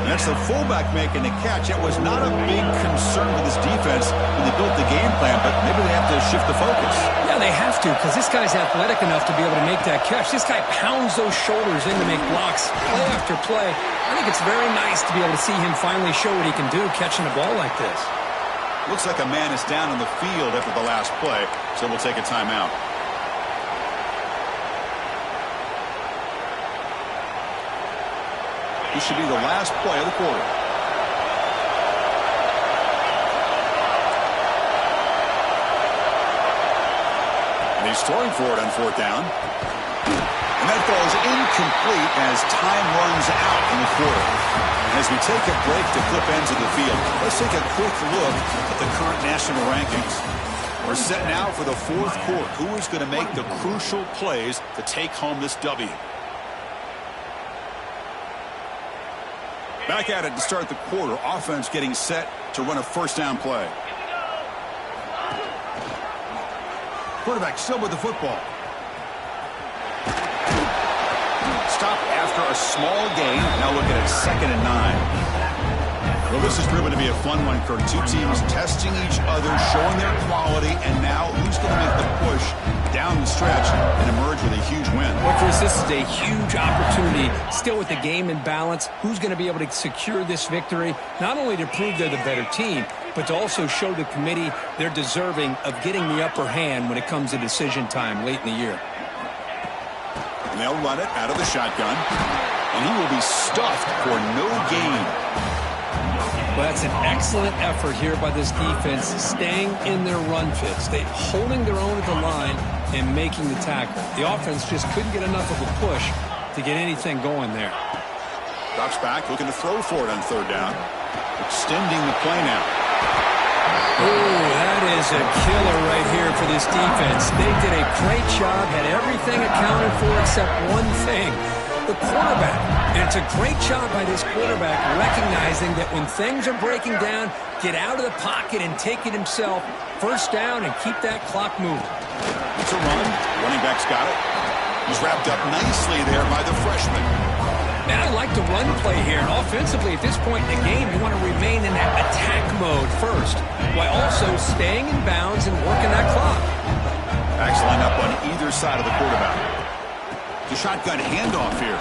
That's the fullback making the catch. It was not a big concern with his defense when they built the game plan, but maybe they have to shift the focus. Yeah, they have to, because this guy's athletic enough to be able to make that catch. This guy pounds those shoulders in to make blocks play after play. I think it's very nice to be able to see him finally show what he can do catching a ball like this. Looks like a man is down on the field after the last play, so we'll take a timeout. This should be the last play of the quarter. And he's throwing for it on 4th down. And that ball is incomplete as time runs out in the quarter. As we take a break to flip ends of the field, let's take a quick look at the current national rankings. We're set now for the 4th quarter. Who is going to make the crucial plays to take home this W? Back at it to start the quarter. Offense getting set to run a 1st down play. Quarterback still with the football. Stop after a small gain. Now looking at 2nd and 9. Well, this has proven to be a fun one, Kirk. Two teams testing each other, showing their quality, and now who's going to make the push down the stretch and emerge with a huge win? Well, Chris, this is a huge opportunity, still with the game in balance. Who's going to be able to secure this victory, not only to prove they're the better team, but to also show the committee they're deserving of getting the upper hand when it comes to decision time late in the year. And they'll run it out of the shotgun, and he will be stuffed for no gain. Well, that's an excellent effort here by this defense, staying in their run fits. They holding their own at the line and making the tackle. The offense just couldn't get enough of a push to get anything going there. Drops back, looking to throw for it on 3rd down. Extending the play now. Oh, that is a killer right here for this defense. They did a great job, had everything accounted for except one thing. The quarterback. And it's a great job by this quarterback recognizing that when things are breaking down, get out of the pocket and take it himself. 1st down and keep that clock moving. It's a run. Running back's got it. He's wrapped up nicely there by the freshman. Man, I like the run play here. And offensively, at this point in the game, you want to remain in that attack mode first, while also staying in bounds and working that clock. Backs line up on either side of the quarterback. The shotgun handoff here.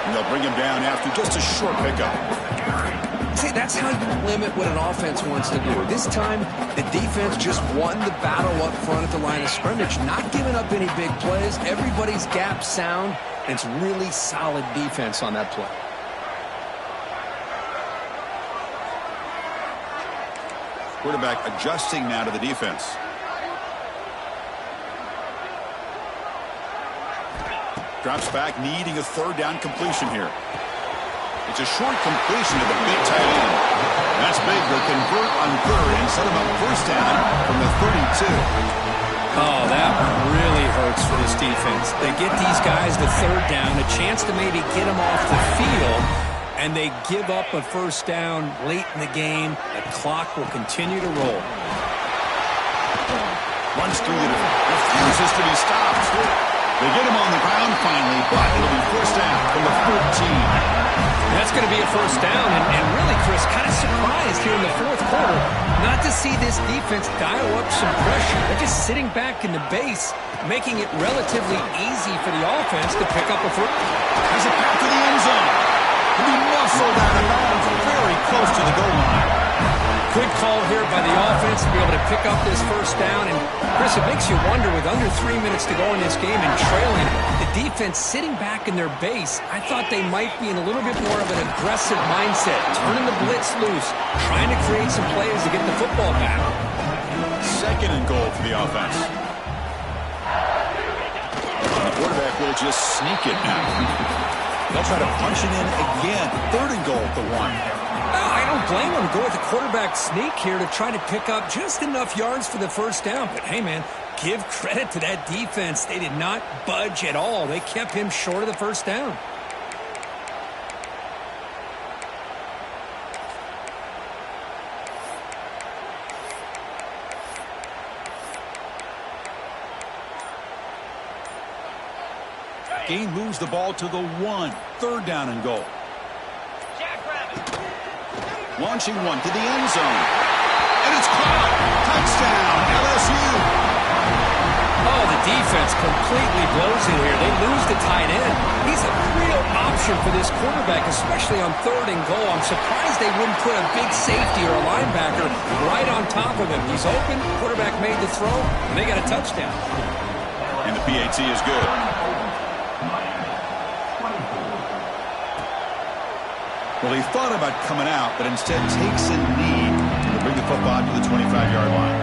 And they'll bring him down after just a short pickup. See, that's how you limit what an offense wants to do. This time, the defense just won the battle up front at the line of scrimmage, not giving up any big plays. Everybody's gap sound, and it's really solid defense on that play. Quarterback adjusting now to the defense. Drops back, needing a third down completion here. It's a short completion to the big tight end. That's big. They'll convert on third and set him up first down from the 32. Oh, that really hurts for this defense. They get these guys the third down, a chance to maybe get them off the field, and they give up a first down late in the game. The clock will continue to roll. Runs through the refuses to be stopped. They get him on the ground finally, but it'll be first down from the 14. That's going to be a first down, and really, Chris, kind of surprised here in the fourth quarter not to see this defense dial up some pressure. They're just sitting back in the base, making it relatively easy for the offense to pick up a first. Has a path to the end zone. He'll be muscled out of bounds very close to the goal line. Good call here by the offense to be able to pick up this first down. And, Chris, it makes you wonder, with under 3 minutes to go in this game and trailing, the defense sitting back in their base, I thought they might be in a little bit more of an aggressive mindset, turning the blitz loose, trying to create some plays to get the football back. Second and goal for the offense. The quarterback will just sneak it now. They'll try to punch it in again. Third and goal at the 1. I don't blame them to go with the quarterback sneak here to try to pick up just enough yards for the first down. But, hey, man, give credit to that defense. They did not budge at all. They kept him short of the first down. Gain moves the ball to the 1. Third down and goal. Launching one to the end zone. And it's caught. Touchdown, LSU. Oh, the defense completely blows it here. They lose the tight end. He's a real option for this quarterback, especially on third and goal. I'm surprised they wouldn't put a big safety or a linebacker right on top of him. He's open. Quarterback made the throw, and they got a touchdown. And the PAT is good. Well, he thought about coming out, but instead takes a knee to bring the football to the 25-yard line.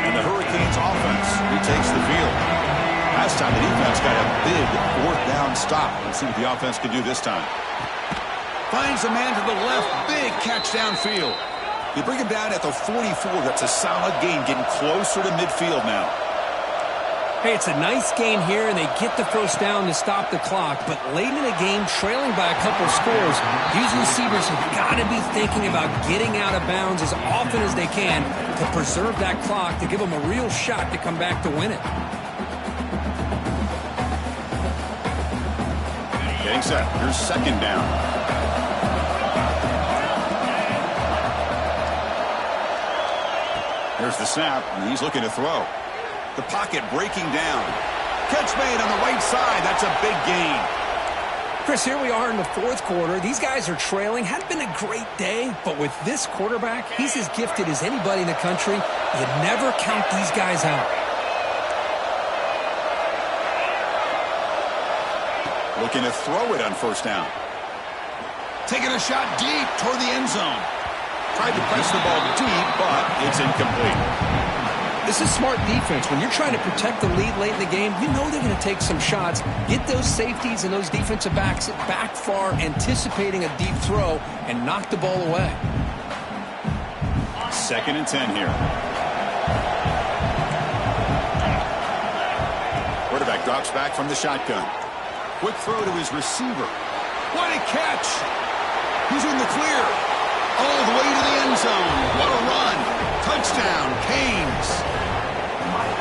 And the Hurricanes offense retakes the field. Last time the defense got a big fourth down stop. Let's see what the offense can do this time. Finds a man to the left. Big catch downfield. They bring him down at the 44. That's a solid gain, getting closer to midfield now. Hey, it's a nice gain here, and they get the first down to stop the clock. But late in the game, trailing by a couple scores, these receivers have got to be thinking about getting out of bounds as often as they can to preserve that clock, to give them a real shot to come back to win it. Getting set. Here's second down. There's the snap, and he's looking to throw. The pocket breaking down. Catch made on the right side. That's a big gain. Chris, here we are in the fourth quarter. These guys are trailing. Hadn't been a great day, but with this quarterback, he's as gifted as anybody in the country. You never count these guys out. Looking to throw it on first down. Taking a shot deep toward the end zone. Tried to press the ball deep, but it's incomplete. This is smart defense. When you're trying to protect the lead late in the game, you know they're going to take some shots. Get those safeties and those defensive backs back far, anticipating a deep throw, and knock the ball away. 2nd and 10 here. Quarterback drops back from the shotgun. Quick throw to his receiver. What a catch! He's in the clear. All the way to the end zone. What a run. Touchdown, Canes.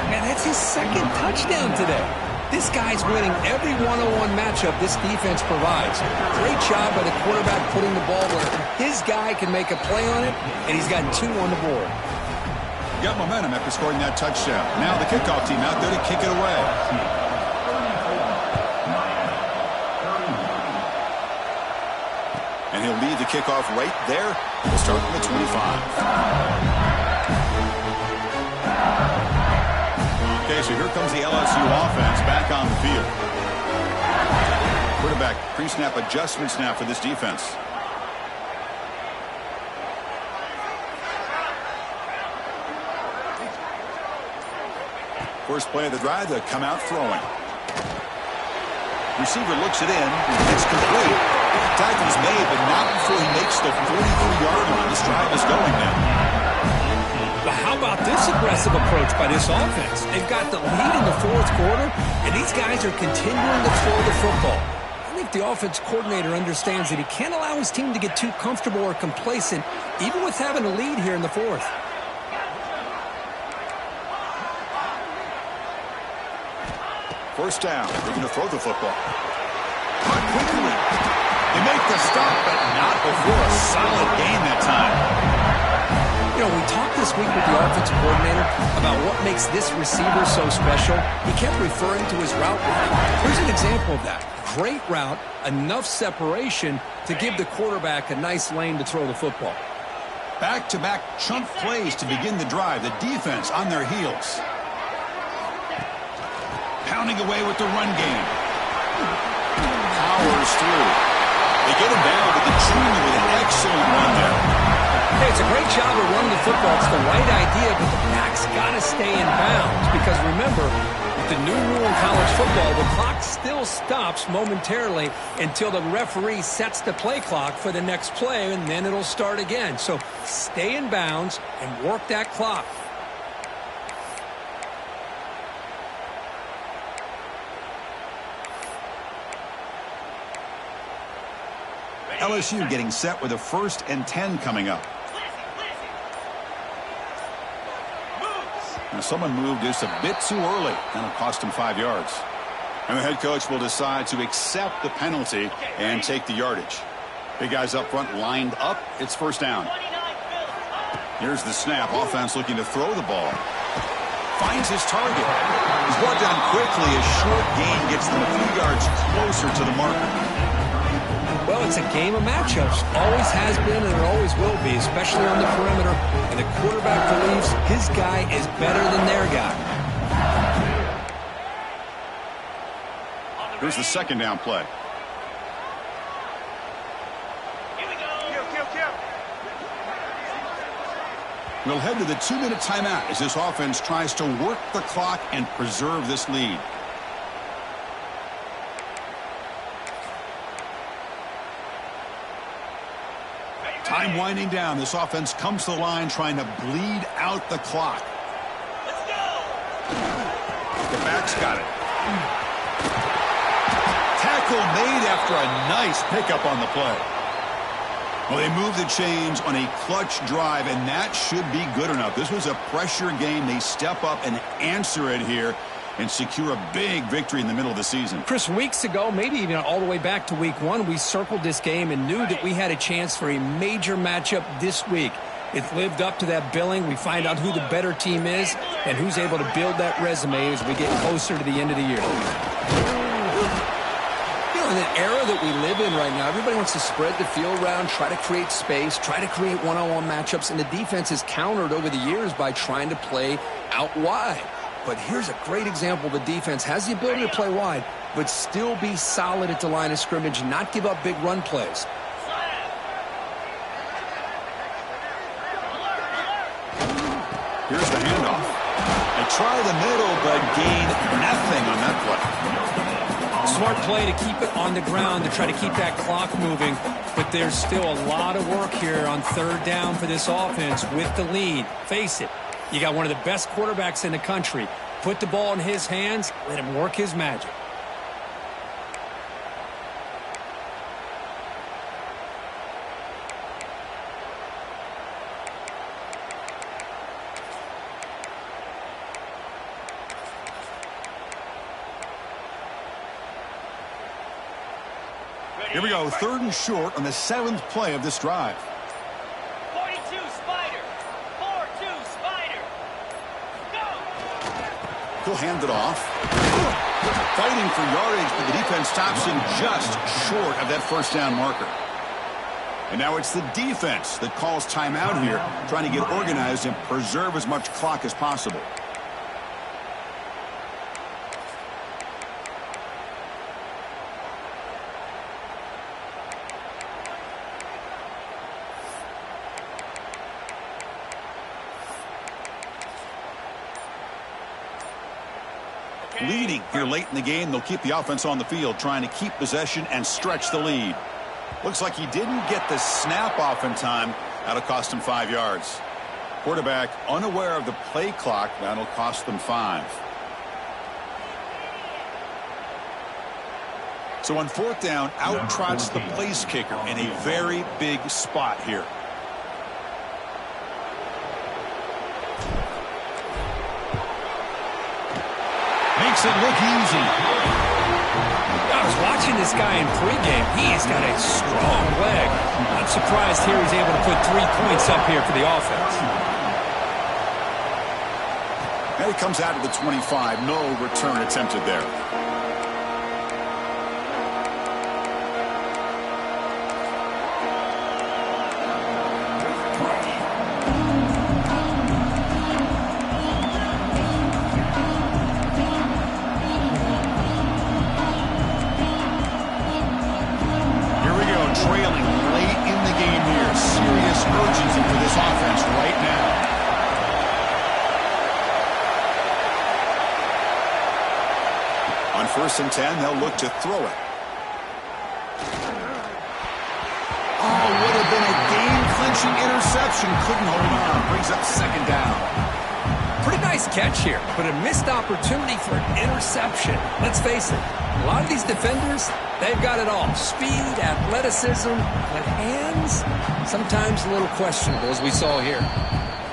Man, that's his second touchdown today. This guy's winning every one-on-one matchup this defense provides. Great job by the quarterback putting the ball where his guy can make a play on it, and he's gotten 2 on the board. Got momentum after scoring that touchdown. Now the kickoff team out there to kick it away. And he'll lead the kickoff right there. We'll start from the 25. Okay, so here comes the LSU offense back on the field. Quarterback pre-snap adjustments now for this defense. First play of the drive, they come out throwing. Receiver looks it in. It's complete. Tackle's made, but not before he makes the 43-yard line. This drive is going now. Well, how about this aggressive approach by this offense? They've got the lead in the 4th quarter, and these guys are continuing to throw the football. I think the offense coordinator understands that he can't allow his team to get too comfortable or complacent, even with having a lead here in the 4th. First down. They're going to throw the football. Caught quickly. They make the stop, but not before a solid gain that time. You know, we talked this week with the offensive coordinator about what makes this receiver so special. He kept referring to his route running. Here's an example of that. Great route, enough separation to give the quarterback a nice lane to throw the football. Back-to-back chunk plays to begin the drive. The defense on their heels. Pounding away with the run game. Powers through. They get him down, but the junior with an excellent run there. Hey, it's a great job of running the football. It's the right idea, but the back's got to stay in bounds. Because remember, with the new rule in college football, the clock still stops momentarily until the referee sets the play clock for the next play, and then it'll start again. So stay in bounds and work that clock. LSU getting set with a 1st and 10 coming up. Now someone moved just a bit too early. That'll cost him 5 yards. And the head coach will decide to accept the penalty and take the yardage. Big guys up front lined up. It's first down. Here's the snap. Offense looking to throw the ball. Finds his target. He's brought down quickly. A short gain gets them a few yards closer to the marker. Well, it's a game of matchups. Always has been and it always will be, especially on the perimeter. And the quarterback believes his guy is better than their guy. Here's the second down play. We'll head to the 2-minute timeout as this offense tries to work the clock and preserve this lead. Time winding down. This offense comes to the line trying to bleed out the clock. Let's go. The back's got it. Tackle made after a nice pickup on the play. Well, they move the chains on a clutch drive, and that should be good enough. This was a pressure game. They step up and answer it here and secure a big victory in the middle of the season. Chris, weeks ago, maybe even all the way back to week 1, we circled this game and knew that we had a chance for a major matchup this week. It lived up to that billing. We find out who the better team is and who's able to build that resume as we get closer to the end of the year. You know, in the era that we live in right now, everybody wants to spread the field around, try to create space, try to create one-on-one matchups, and the defense is countered over the years by trying to play out wide. But here's a great example. The defense has the ability to play wide, but still be solid at the line of scrimmage, not give up big run plays. Here's the handoff. They try the middle, but gain nothing on that play. Smart play to keep it on the ground, to try to keep that clock moving. But there's still a lot of work here on 3rd down for this offense with the lead. Face it. You got one of the best quarterbacks in the country. Put the ball in his hands, let him work his magic. Here we go, 3rd and short on the 7th play of this drive. 42 Spider. 4-2 Spider. Go! He'll hand it off. Fighting for yardage, but the defense stops him just short of that first down marker. And now it's the defense that calls timeout here, trying to get organized and preserve as much clock as possible. Leading here late in the game, they'll keep the offense on the field, trying to keep possession and stretch the lead. Looks like he didn't get the snap off in time. That'll cost him 5 yards. Quarterback unaware of the play clock. That'll cost them 5. So on 4th down, out trots the place kicker in a very big spot here. Makes it look easy. I was watching this guy in pregame. He's got a strong leg. I'm surprised here he's able to put 3 points up here for the offense. Now he comes out of the 25. No return attempted there. Trailing late in the game here. Serious urgency for this offense right now. On 1st and 10, they'll look to throw it. Oh, would have been a game-clinching interception. Couldn't hold on. Brings up 2nd down. Pretty nice catch here, but a missed opportunity for an interception. Let's face it, a lot of these defenders, they've got it all. Speed, athleticism, but hands, sometimes a little questionable, as we saw here.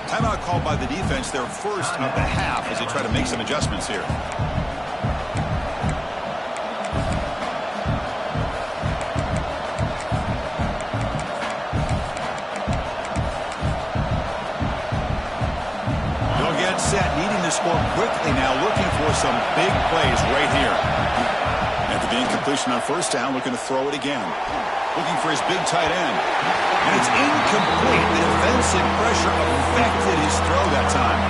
Timeout called by the defense, their first of the half, as they try to make some adjustments here. Set, needing to score quickly now, looking for some big plays right here. After the incompletion on 1st down, looking to throw it again. Looking for his big tight end. And it's incomplete. The defensive pressure affected his throw that time.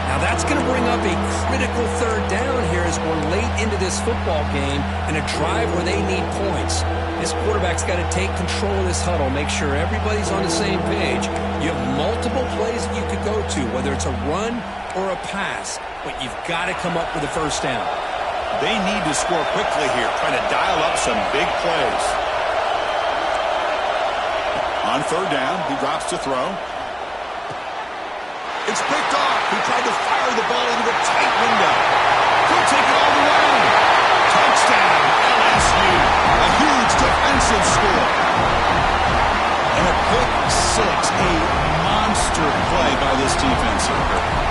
Now that's going to bring up a critical 3rd down here as we're late into this football game in a drive where they need points. This quarterback's got to take control of this huddle, make sure everybody's on the same page. You have multiple plays that you could go to, whether it's a run or a pass, but you've got to come up with a 1st down. They need to score quickly here, trying to dial up some big plays. On 3rd down, he drops to throw. It's picked off. He tried to fire the ball into a tight window. He'll take it all the way. Touchdown, LSU. A huge defensive score. And a pick 6, a monster play by this defense here.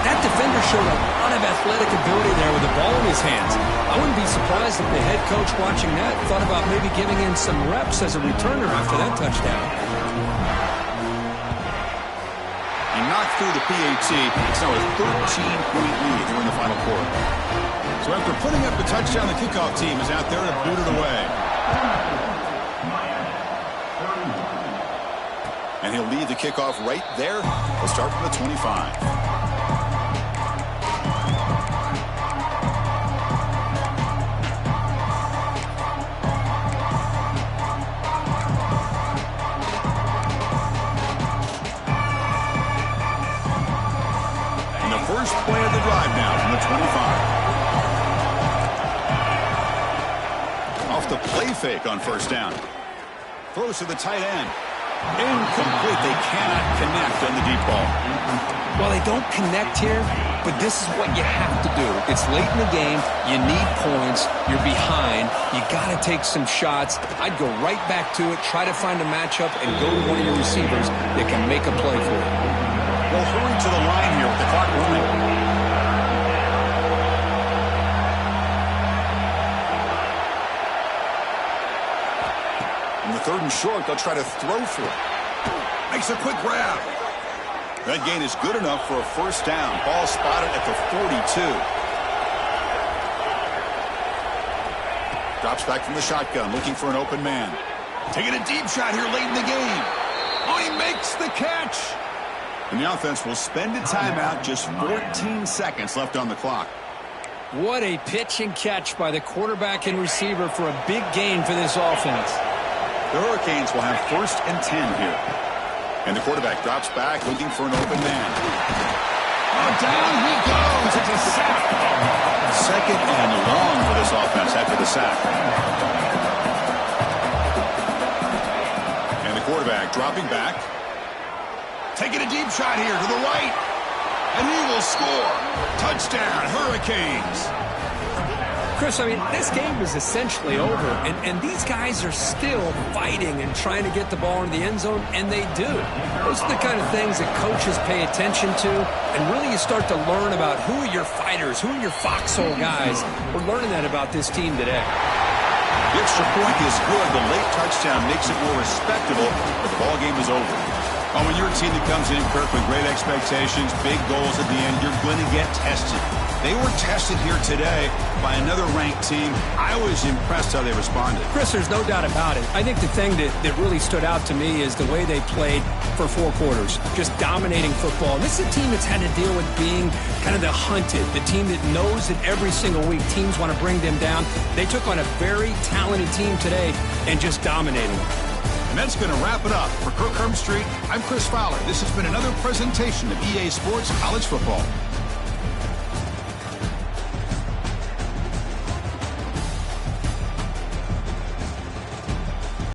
That defender showed a lot of athletic ability there with the ball in his hands. I wouldn't be surprised if the head coach watching that thought about maybe giving him some reps as a returner after that touchdown. He knocked through the PAT. It's now a 13-point lead here in the final quarter. So after putting up the touchdown, the kickoff team is out there to boot it away. And he'll lead the kickoff right there. We'll start from the 25. First play of the drive now from the 25. Off the play fake on 1st down. Throws to the tight end. Incomplete. They cannot connect on the deep ball. Well, they don't connect here, but this is what you have to do. It's late in the game. You need points. You're behind. You got to take some shots. I'd go right back to it, try to find a matchup, and go to one of your receivers that can make a play for you. Well, hurry to the line here with the clock running. 3rd and short. They'll try to throw for it. Makes a quick grab. That gain is good enough for a first down. Ball spotted at the 42. Drops back from the shotgun, looking for an open man. Taking a deep shot here late in the game. Oh, he makes the catch. And the offense will spend a timeout, just 14 seconds left on the clock. What a pitch and catch by the quarterback and receiver for a big gain for this offense. The Hurricanes will have 1st and 10 here. And the quarterback drops back, looking for an open man. Oh, down he goes. It's a sack. 2nd and long for this offense after the sack. And the quarterback dropping back. Taking a deep shot here to the right. And he will score. Touchdown, Hurricanes. Chris, I mean, this game is essentially over, and these guys are still fighting and trying to get the ball into the end zone, and they do. Those are the kind of things that coaches pay attention to, and really you start to learn about who are your fighters, who are your foxhole guys. We're learning that about this team today. The extra point is good. The late touchdown makes it more respectable, but the ball game is over. Oh, when you're a team that comes in, Kirk, with great expectations, big goals at the end, you're going to get tested. They were tested here today by another ranked team. I was impressed how they responded. Chris, there's no doubt about it. I think the thing that really stood out to me is the way they played for 4 quarters, just dominating football. And this is a team that's had to deal with being kind of the hunted, the team that knows that every single week teams want to bring them down. They took on a very talented team today and just dominated them. And that's going to wrap it up. For Kirk Herbstreit, I'm Chris Fowler. This has been another presentation of EA Sports College Football.